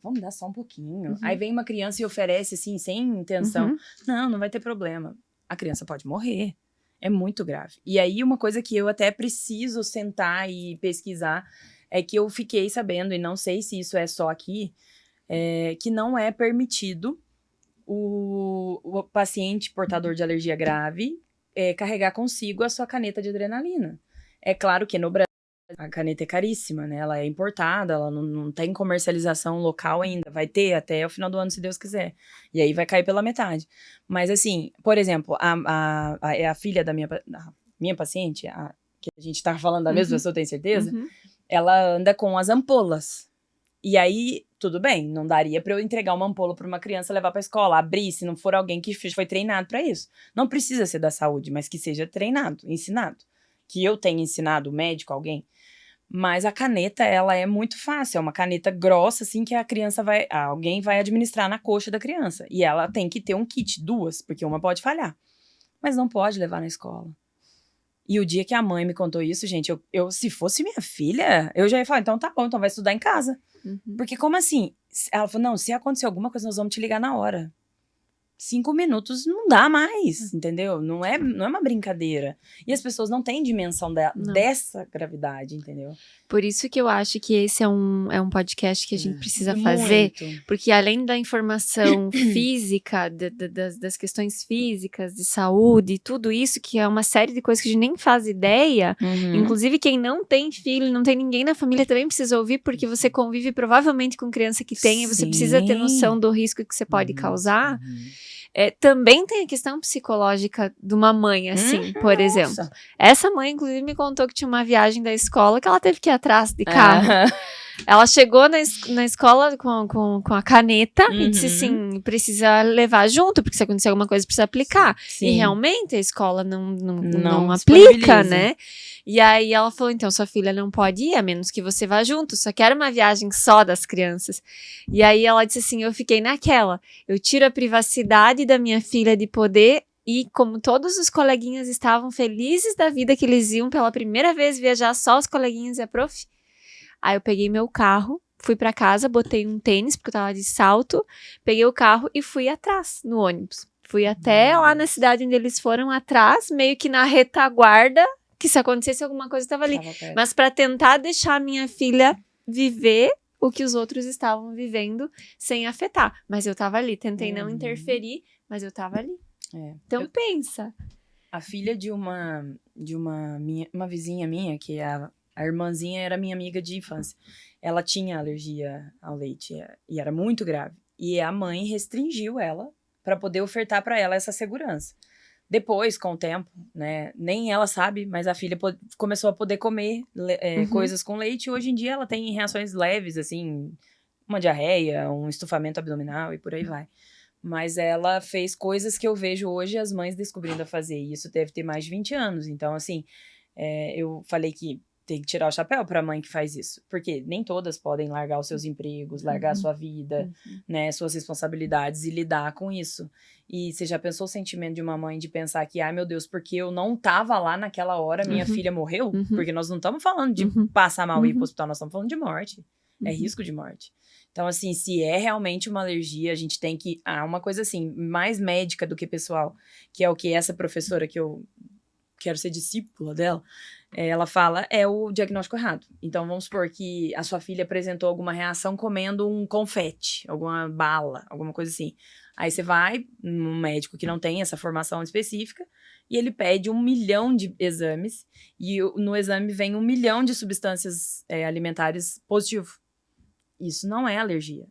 Vamos dar só um pouquinho. Aí vem uma criança e oferece, assim, sem intenção. Não vai ter problema. A criança pode morrer. É muito grave. E aí, uma coisa que eu até preciso sentar e pesquisar é que eu fiquei sabendo, e não sei se isso é só aqui, que não é permitido o paciente portador de alergia grave carregar consigo a sua caneta de adrenalina. É claro que no Brasil a caneta é caríssima, né? Ela é importada, ela não tem comercialização local ainda. Vai ter até o final do ano, se Deus quiser. E aí vai cair pela metade. Mas assim, por exemplo, a filha da minha paciente, que a gente tava falando da mesma pessoa, eu tenho certeza, ela anda com as ampolas. E aí, tudo bem, não daria pra eu entregar uma ampola pra uma criança, levar pra escola, abrir, se não for alguém que foi treinado pra isso. Não precisa ser da saúde, mas que seja treinado, ensinado. Que eu tenha ensinado, o médico, alguém. Mas a caneta, ela é muito fácil, é uma caneta grossa, assim, que alguém vai administrar na coxa da criança. E ela tem que ter um kit, 2, porque uma pode falhar. Mas não pode levar na escola. E o dia que a mãe me contou isso, gente, eu se fosse minha filha, eu já ia falar, então tá bom, então vai estudar em casa. Porque como assim? Ela falou, não, se acontecer alguma coisa, nós vamos te ligar na hora. 5 minutos não dá mais, entendeu? Não é uma brincadeira. E as pessoas não têm dimensão dessa gravidade, entendeu? Por isso que eu acho que esse é um podcast que a gente precisa fazer. Porque além da informação física, das questões físicas, de saúde, tudo isso, que é uma série de coisas que a gente nem faz ideia. Inclusive, quem não tem filho, não tem ninguém na família, também precisa ouvir, porque você convive provavelmente com criança que tem, e você precisa ter noção do risco que você pode causar. Também tem a questão psicológica de uma mãe, assim, por exemplo. Essa mãe, inclusive, me contou que tinha uma viagem da escola que ela teve que ir atrás de carro. Ela chegou na escola com a caneta e disse assim, precisa levar junto, porque se acontecer alguma coisa, precisa aplicar. Sim. E realmente a escola não aplica, né? E aí ela falou, então, sua filha não pode ir, a menos que você vá junto. Só que era uma viagem só das crianças. E aí ela disse assim, eu fiquei naquela. Eu tiro a privacidade da minha filha de poder. E como todos os coleguinhas estavam felizes da vida que eles iam pela primeira vez viajar, só os coleguinhas e a prof. Aí eu peguei meu carro, fui pra casa, botei um tênis, porque eu tava de salto, peguei o carro e fui atrás, no ônibus. Fui até lá na cidade onde eles foram atrás, meio que na retaguarda, que se acontecesse alguma coisa eu tava ali. Mas pra tentar deixar a minha filha viver o que os outros estavam vivendo sem afetar. Mas eu tava ali, tentei não interferir, mas eu tava ali. Então pensa. A filha de uma vizinha minha, que é A irmãzinha era minha amiga de infância. Ela tinha alergia ao leite e era muito grave. E a mãe restringiu ela para poder ofertar para ela essa segurança. Depois, com o tempo, né, nem ela sabe, mas a filha começou a poder comer coisas com leite. E hoje em dia ela tem reações leves, assim, uma diarreia, um estufamento abdominal e por aí vai. Mas ela fez coisas que eu vejo hoje as mães descobrindo a fazer. E isso deve ter mais de 20 anos. Então, assim, eu falei que tem que tirar o chapéu para a mãe que faz isso. Porque nem todas podem largar os seus empregos, largar a sua vida, né, suas responsabilidades e lidar com isso. E você já pensou o sentimento de uma mãe de pensar que, ai meu Deus, porque eu não tava lá naquela hora, minha filha morreu? Porque nós não estamos falando de passar mal e ir pro hospital, nós estamos falando de morte. É risco de morte. Então, assim, se é realmente uma alergia, a gente tem que... uma coisa assim, mais médica do que pessoal, que é o que essa professora que eu quero ser discípula dela, ela fala, é o diagnóstico errado. Então, vamos supor que a sua filha apresentou alguma reação comendo um confete, alguma bala, alguma coisa assim. Aí você vai num médico que não tem essa formação específica e ele pede 1 milhão de exames e no exame vem 1 milhão de substâncias alimentares positivo. Isso não é alergia.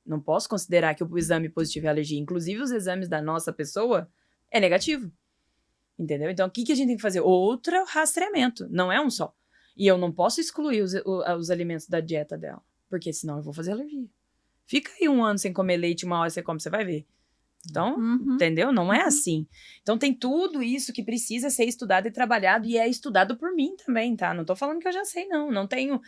Não posso considerar que o exame positivo é alergia. Inclusive, os exames da nossa pessoa é negativo. Entendeu? Então, o que a gente tem que fazer? Outro rastreamento. Não é um só. E eu não posso excluir os alimentos da dieta dela. Porque senão eu vou fazer alergia. Fica aí 1 ano sem comer leite, uma hora você come, você vai ver. Então, entendeu? Não é assim. Então, tem tudo isso que precisa ser estudado e trabalhado, e é estudado por mim também, tá? Não tô falando que eu já sei, não. Não tenho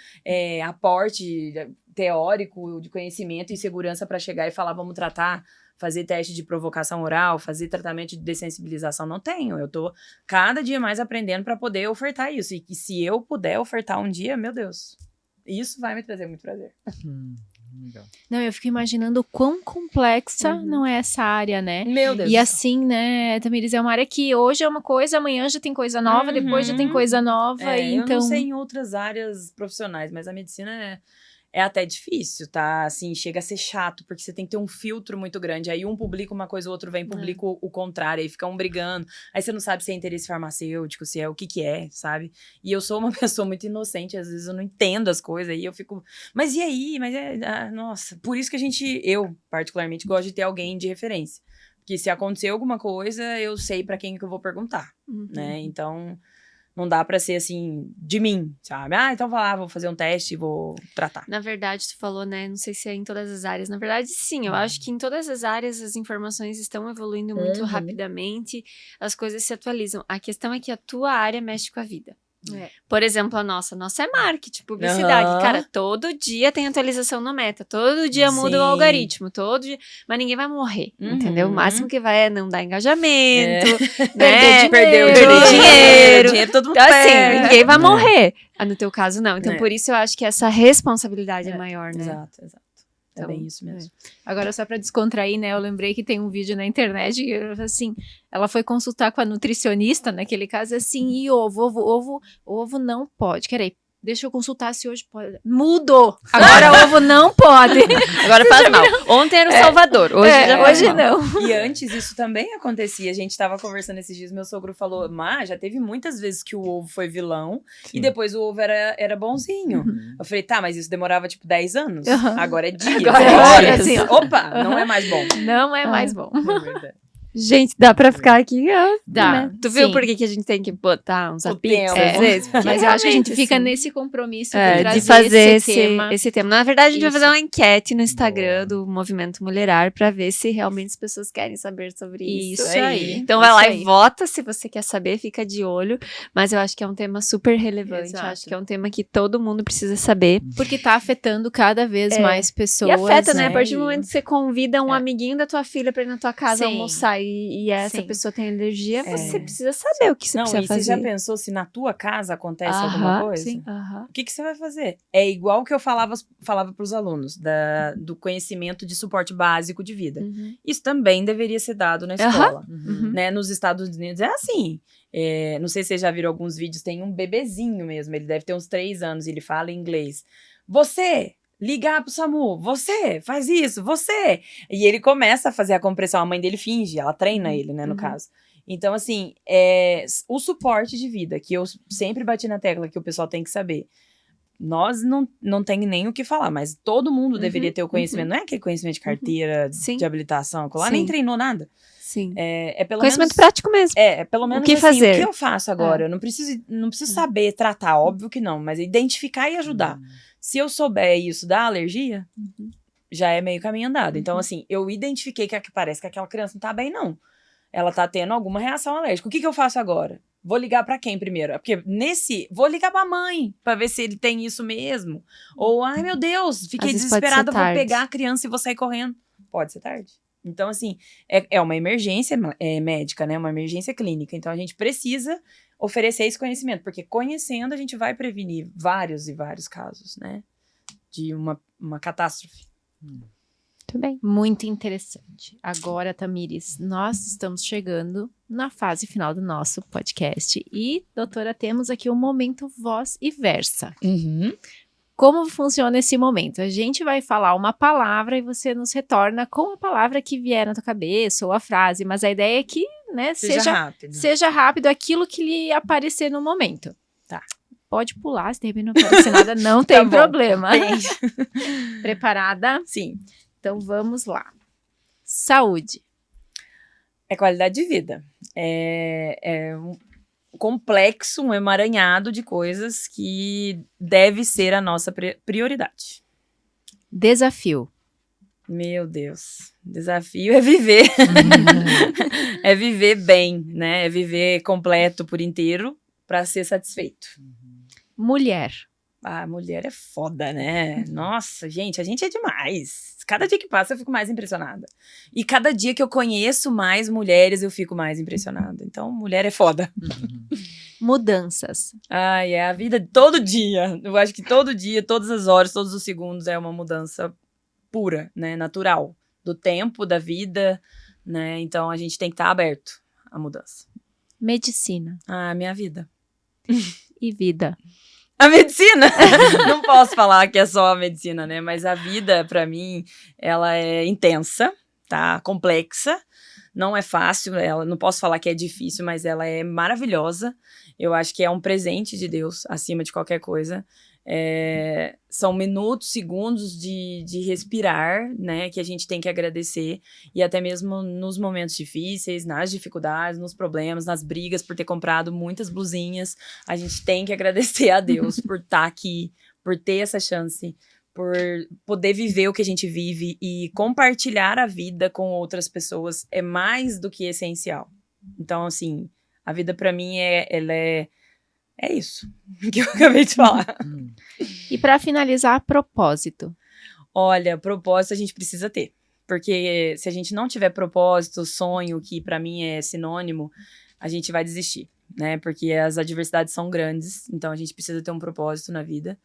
aporte teórico de conhecimento e segurança para chegar e falar, vamos tratar, fazer teste de provocação oral, fazer tratamento de dessensibilização. Não tenho. Eu tô cada dia mais aprendendo para poder ofertar isso. E que se eu puder ofertar um dia, meu Deus, isso vai me trazer muito prazer. Legal. Não, eu fico imaginando o quão complexa não é essa área, né? Meu Deus. E assim, né, Tamires, é uma área que hoje é uma coisa, amanhã já tem coisa nova, depois já tem coisa nova. E Eu então... não sei em outras áreas profissionais, mas a medicina é até difícil, tá? Assim, chega a ser chato, porque você tem que ter um filtro muito grande. Aí um publica uma coisa, o outro vem e publica o contrário, aí fica um brigando. Aí você não sabe se é interesse farmacêutico, se é o que é, sabe? E eu sou uma pessoa muito inocente, às vezes eu não entendo as coisas, aí eu fico... Mas e aí? Nossa, por isso que eu particularmente, gosto de ter alguém de referência. Porque se acontecer alguma coisa, eu sei pra quem que eu vou perguntar, né? Então... Não dá pra ser assim, de mim, sabe? Então vai lá, vou fazer um teste e vou tratar. Na verdade, tu falou, né? Não sei se é em todas as áreas. Na verdade, sim. Eu acho que em todas as áreas as informações estão evoluindo muito rapidamente. As coisas se atualizam. A questão é que a tua área mexe com a vida. Por exemplo, a nossa é marketing, publicidade. Cara, todo dia tem atualização no Meta. Todo dia muda o algoritmo. Todo dia... Mas ninguém vai morrer, entendeu? O máximo que vai é não dar engajamento, né? Perder dinheiro. Todo mundo então, assim, ninguém vai morrer. No teu caso, não. Então, por isso eu acho que essa responsabilidade é maior, né? Exato. Então, é bem isso mesmo. Agora, só pra descontrair, né? Eu lembrei que tem um vídeo na internet que, assim, ela foi consultar com a nutricionista, naquele caso, assim, e ovo não pode. Peraí, deixa eu consultar se hoje pode. Mudou! Agora ovo não pode. Agora faz mal. Ontem era o Salvador, hoje não. E antes isso também acontecia. A gente tava conversando esses dias, meu sogro falou, já teve muitas vezes que o ovo foi vilão e depois o ovo era bonzinho. Eu falei, tá, mas isso demorava tipo 10 anos. Agora é dias, horas. Assim, Opa, não é mais bom. Não é mais bom. É verdade. Gente, dá pra ficar aqui, dá. Né? Tu viu por que a gente tem que botar uns apix às vezes? Mas eu acho que a gente fica nesse compromisso de fazer esse tema. Na verdade, a gente vai fazer uma enquete no Instagram do Movimento Mulherar pra ver se realmente as pessoas querem saber sobre isso. Isso aí. Então vai lá e vota se você quer saber, fica de olho. Mas eu acho que é um tema super relevante. Exato. Eu acho que é um tema que todo mundo precisa saber. Porque tá afetando cada vez mais pessoas. E afeta, né? A partir do momento que você convida um amiguinho da tua filha pra ir na tua casa almoçar e essa pessoa tem alergia, você precisa saber o que você precisa fazer. Você já pensou se na tua casa acontece alguma coisa? Sim. O que você vai fazer? É igual que eu falava pros alunos do conhecimento de suporte básico de vida. Isso também deveria ser dado na escola. Né? Nos Estados Unidos é assim. Não sei se vocês já viram alguns vídeos, tem um bebezinho mesmo, ele deve ter uns 3 anos, e ele fala em inglês. Você... ligar pro SAMU, você faz isso, você. E ele começa a fazer a compressão, a mãe dele finge, ela treina ele, né, no caso. Então, assim, o suporte de vida, que eu sempre bati na tecla que o pessoal tem que saber. Nós não tem nem o que falar, mas todo mundo deveria ter o conhecimento. Não é aquele conhecimento de carteira, Sim. de habilitação, lá Sim. nem treinou nada. Sim. Pelo Conhecimento menos, prático mesmo. pelo menos O que assim, fazer? o que eu faço agora? Eu não preciso saber tratar, óbvio que não, mas identificar e ajudar. Se eu souber isso da alergia, já é meio caminho andado. Então, assim, eu identifiquei que parece que aquela criança não tá bem, não. Ela tá tendo alguma reação alérgica. O que eu faço agora? Vou ligar pra quem primeiro? Porque vou ligar pra mãe, pra ver se ele tem isso mesmo. Ou, ai meu Deus, fiquei Às vezes pode desesperada, ser vou tarde. pegar a criança e vou sair correndo. Pode ser tarde. Então, assim, é uma emergência médica, né? Uma emergência clínica. Então, a gente precisa oferecer esse conhecimento, porque conhecendo a gente vai prevenir vários e vários casos, né? De uma catástrofe. Muito bem. Muito interessante. Agora, Tamires, nós estamos chegando na fase final do nosso podcast. E, doutora, temos aqui o momento voz e versa. Como funciona esse momento? A gente vai falar uma palavra e você nos retorna com a palavra que vier na tua cabeça ou a frase, mas a ideia é que, né, seja rápido aquilo que lhe aparecer no momento. Tá. Pode pular, se de repente não aparecer nada, não tem bom. problema. Preparada? Sim. Então vamos lá. Saúde. É qualidade de vida. É um complexo, um emaranhado de coisas que deve ser a nossa prioridade. Desafio. Meu Deus. Desafio é viver. É viver bem, né? É viver completo por inteiro para ser satisfeito. Mulher. A mulher é foda, né? Nossa, gente, a gente é demais. Cada dia que passa eu fico mais impressionada. E cada dia que eu conheço mais mulheres, eu fico mais impressionada. Então, mulher é foda. Mudanças. Ai, é a vida de todo dia. Eu acho que todo dia, todas as horas, todos os segundos é uma mudança pura, né? Natural. Do tempo, da vida, né? Então, a gente tem que estar aberto à mudança. Medicina. Ah, minha vida. E vida. A medicina? Não posso falar que é só a medicina, né? Mas a vida, pra mim, ela é intensa, tá? Complexa. Não é fácil, não posso falar que é difícil, mas ela é maravilhosa. Eu acho que é um presente de Deus, acima de qualquer coisa. São minutos, segundos de respirar, né? Que a gente tem que agradecer. E até mesmo nos momentos difíceis, nas dificuldades, nos problemas, nas brigas, por ter comprado muitas blusinhas. A gente tem que agradecer a Deus por estar aqui, por ter essa chance, por poder viver o que a gente vive e compartilhar a vida com outras pessoas é mais do que essencial. Então, assim, a vida pra mim, é isso que eu acabei de falar. E para finalizar, propósito. Olha, propósito a gente precisa ter. Porque se a gente não tiver propósito, sonho, que pra mim é sinônimo, a gente vai desistir, né? Porque as adversidades são grandes, então a gente precisa ter um propósito na vida.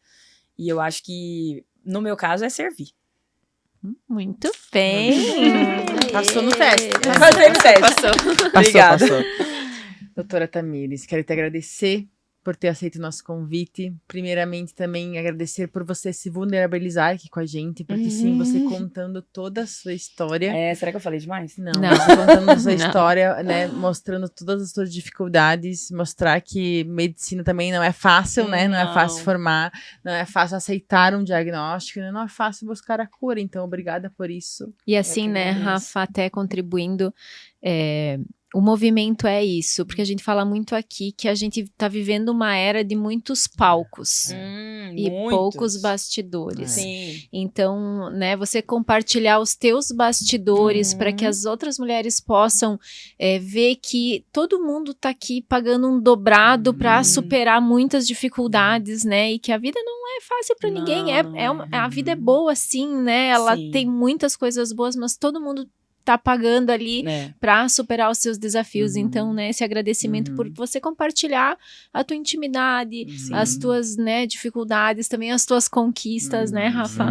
E eu acho que, no meu caso, é servir. Muito bem. Passou no teste. Passei no teste. Obrigada. Passou. Doutora Tamires, quero te agradecer por ter aceito o nosso convite. Primeiramente, também agradecer por você se vulnerabilizar aqui com a gente, porque sim, você contando toda a sua história. Será que eu falei demais? Não. Você contando a sua história, né, mostrando todas as suas dificuldades, mostrar que medicina também não é fácil, né, não é fácil formar, não é fácil aceitar um diagnóstico, não é fácil buscar a cura, então obrigada por isso. E assim, né, Rafa, até contribuindo, o movimento é isso, porque a gente fala muito aqui que a gente tá vivendo uma era de muitos palcos e poucos bastidores. Sim. Então, né, você compartilhar os teus bastidores para que as outras mulheres possam ver que todo mundo tá aqui pagando um dobrado para superar muitas dificuldades, né, e que a vida não é fácil para ninguém, a vida é boa sim, né, ela tem muitas coisas boas, mas todo mundo tá pagando ali para superar os seus desafios. Então, né, esse agradecimento por você compartilhar a tua intimidade, as tuas, né, dificuldades, também as tuas conquistas, né, Rafa?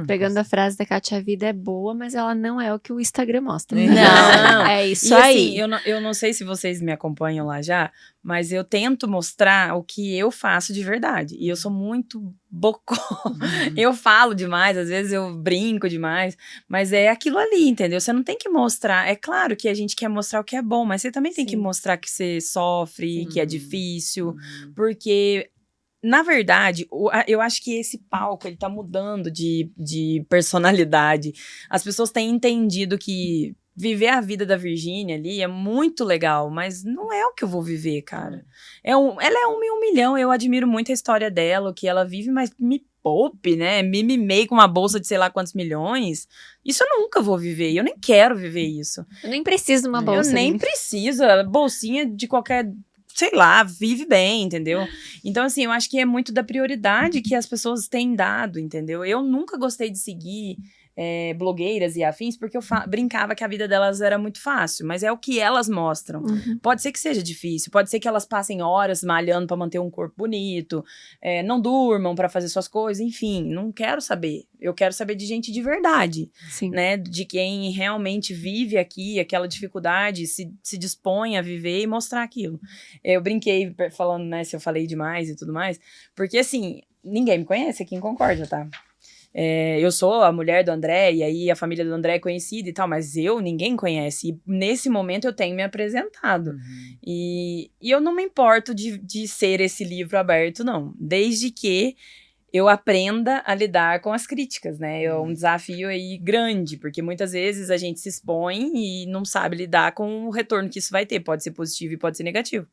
Pegando a frase da Kátia, a vida é boa, mas ela não é o que o Instagram mostra. Não, é isso e, aí. Assim, eu não sei se vocês me acompanham lá já, Mas eu tento mostrar o que eu faço de verdade. E eu sou muito bocó. Eu falo demais, às vezes eu brinco demais. Mas é aquilo ali, entendeu? Você não tem que mostrar. É claro que a gente quer mostrar o que é bom, mas você também tem que mostrar que você sofre, que é difícil. Porque, na verdade, eu acho que esse palco, ele tá mudando de personalidade. As pessoas têm entendido que viver a vida da Virgínia ali é muito legal, mas não é o que eu vou viver, cara. Ela é 1 em 1 milhão, eu admiro muito a história dela, o que ela vive, mas me poupe, né? Me mimei com uma bolsa de sei lá quantos milhões. Isso eu nunca vou viver, eu nem quero viver isso. Eu nem preciso de uma bolsa. Eu nem preciso, a bolsinha de qualquer... sei lá, vive bem, entendeu? Então, assim, eu acho que é muito da prioridade que as pessoas têm dado, entendeu? Eu nunca gostei de seguir blogueiras e afins, porque eu brincava que a vida delas era muito fácil, mas é o que elas mostram. Pode ser que seja difícil, pode ser que elas passem horas malhando pra manter um corpo bonito, não durmam pra fazer suas coisas, enfim, não quero saber. Eu quero saber de gente de verdade, né? De quem realmente vive aqui, aquela dificuldade, se dispõe a viver e mostrar aquilo. Eu brinquei falando, né, se eu falei demais e tudo mais, porque assim, ninguém me conhece aqui em Concórdia, tá? Eu sou a mulher do André, e aí a família do André é conhecida e tal, mas ninguém conhece. E nesse momento eu tenho me apresentado. E eu não me importo de ser esse livro aberto, não. Desde que eu aprenda a lidar com as críticas, né? É um desafio aí grande, porque muitas vezes a gente se expõe e não sabe lidar com o retorno que isso vai ter. Pode ser positivo e pode ser negativo.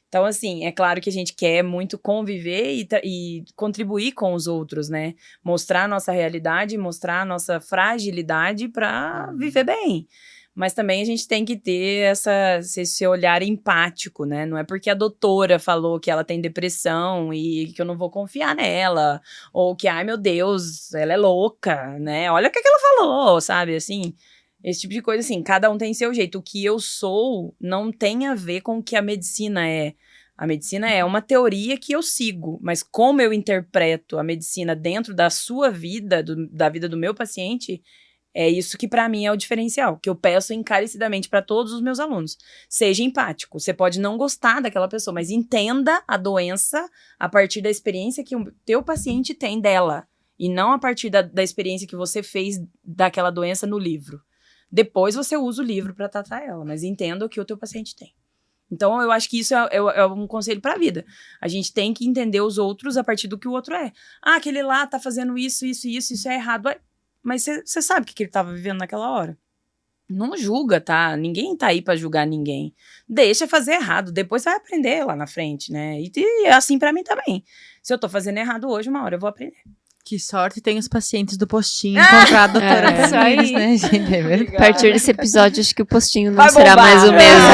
Então, assim, é claro que a gente quer muito conviver e contribuir com os outros, né? Mostrar a nossa realidade, mostrar a nossa fragilidade para viver bem. Mas também a gente tem que ter esse olhar empático, né? Não é porque a doutora falou que ela tem depressão e que eu não vou confiar nela. Ou que, ai meu Deus, ela é louca, né? Olha o que ela falou, sabe? Assim, esse tipo de coisa, assim, cada um tem seu jeito. O que eu sou não tem a ver com o que a medicina é. A medicina é uma teoria que eu sigo, mas como eu interpreto a medicina dentro da sua vida, da vida do meu paciente, é isso que pra mim é o diferencial, que eu peço encarecidamente pra todos os meus alunos. Seja empático, você pode não gostar daquela pessoa, mas entenda a doença a partir da experiência que o teu paciente tem dela, e não a partir da experiência que você fez daquela doença no livro. Depois você usa o livro pra tratar ela, mas entenda o que o teu paciente tem. Então, eu acho que isso é um conselho pra vida. A gente tem que entender os outros a partir do que o outro é. Ah, aquele lá tá fazendo isso é errado. Mas você sabe o que ele tava vivendo naquela hora? Não julga, tá? Ninguém tá aí pra julgar ninguém. Deixa fazer errado, depois vai aprender lá na frente, né? E é assim pra mim também. Se eu tô fazendo errado hoje, uma hora eu vou aprender. Que sorte tem os pacientes do postinho encontrar a doutora Tamires, né, gente? A partir desse episódio, acho que o postinho não vai será bombar, mais o mesmo.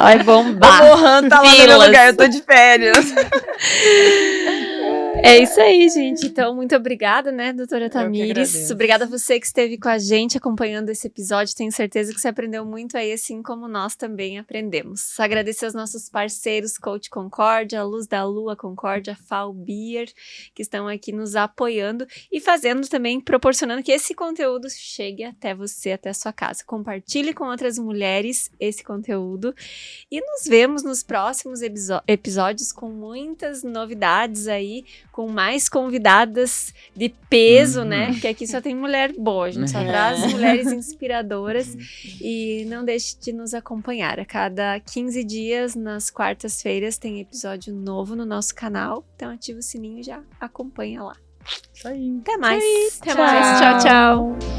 Vai bombar. O Mohan tá lá no meu lugar, eu tô de férias. É isso aí, gente. Então, muito obrigada, né, doutora Tamires. Obrigada a você que esteve com a gente acompanhando esse episódio. Tenho certeza que você aprendeu muito aí, assim como nós também aprendemos. Agradecer aos nossos parceiros, Coach Concórdia, Luz da Lua Concórdia, Falbier, que estão aqui nos apoiando e fazendo também, proporcionando que esse conteúdo chegue até você, até a sua casa. Compartilhe com outras mulheres esse conteúdo e nos vemos nos próximos episódios com muitas novidades aí, com mais convidadas de peso, né? Porque aqui só tem mulher boa, a gente só traz mulheres inspiradoras. E não deixe de nos acompanhar. A cada 15 dias, nas quartas-feiras, tem episódio novo no nosso canal. Então ativa o sininho e já acompanha lá. Isso aí. Até mais. Até mais. Tchau, tchau.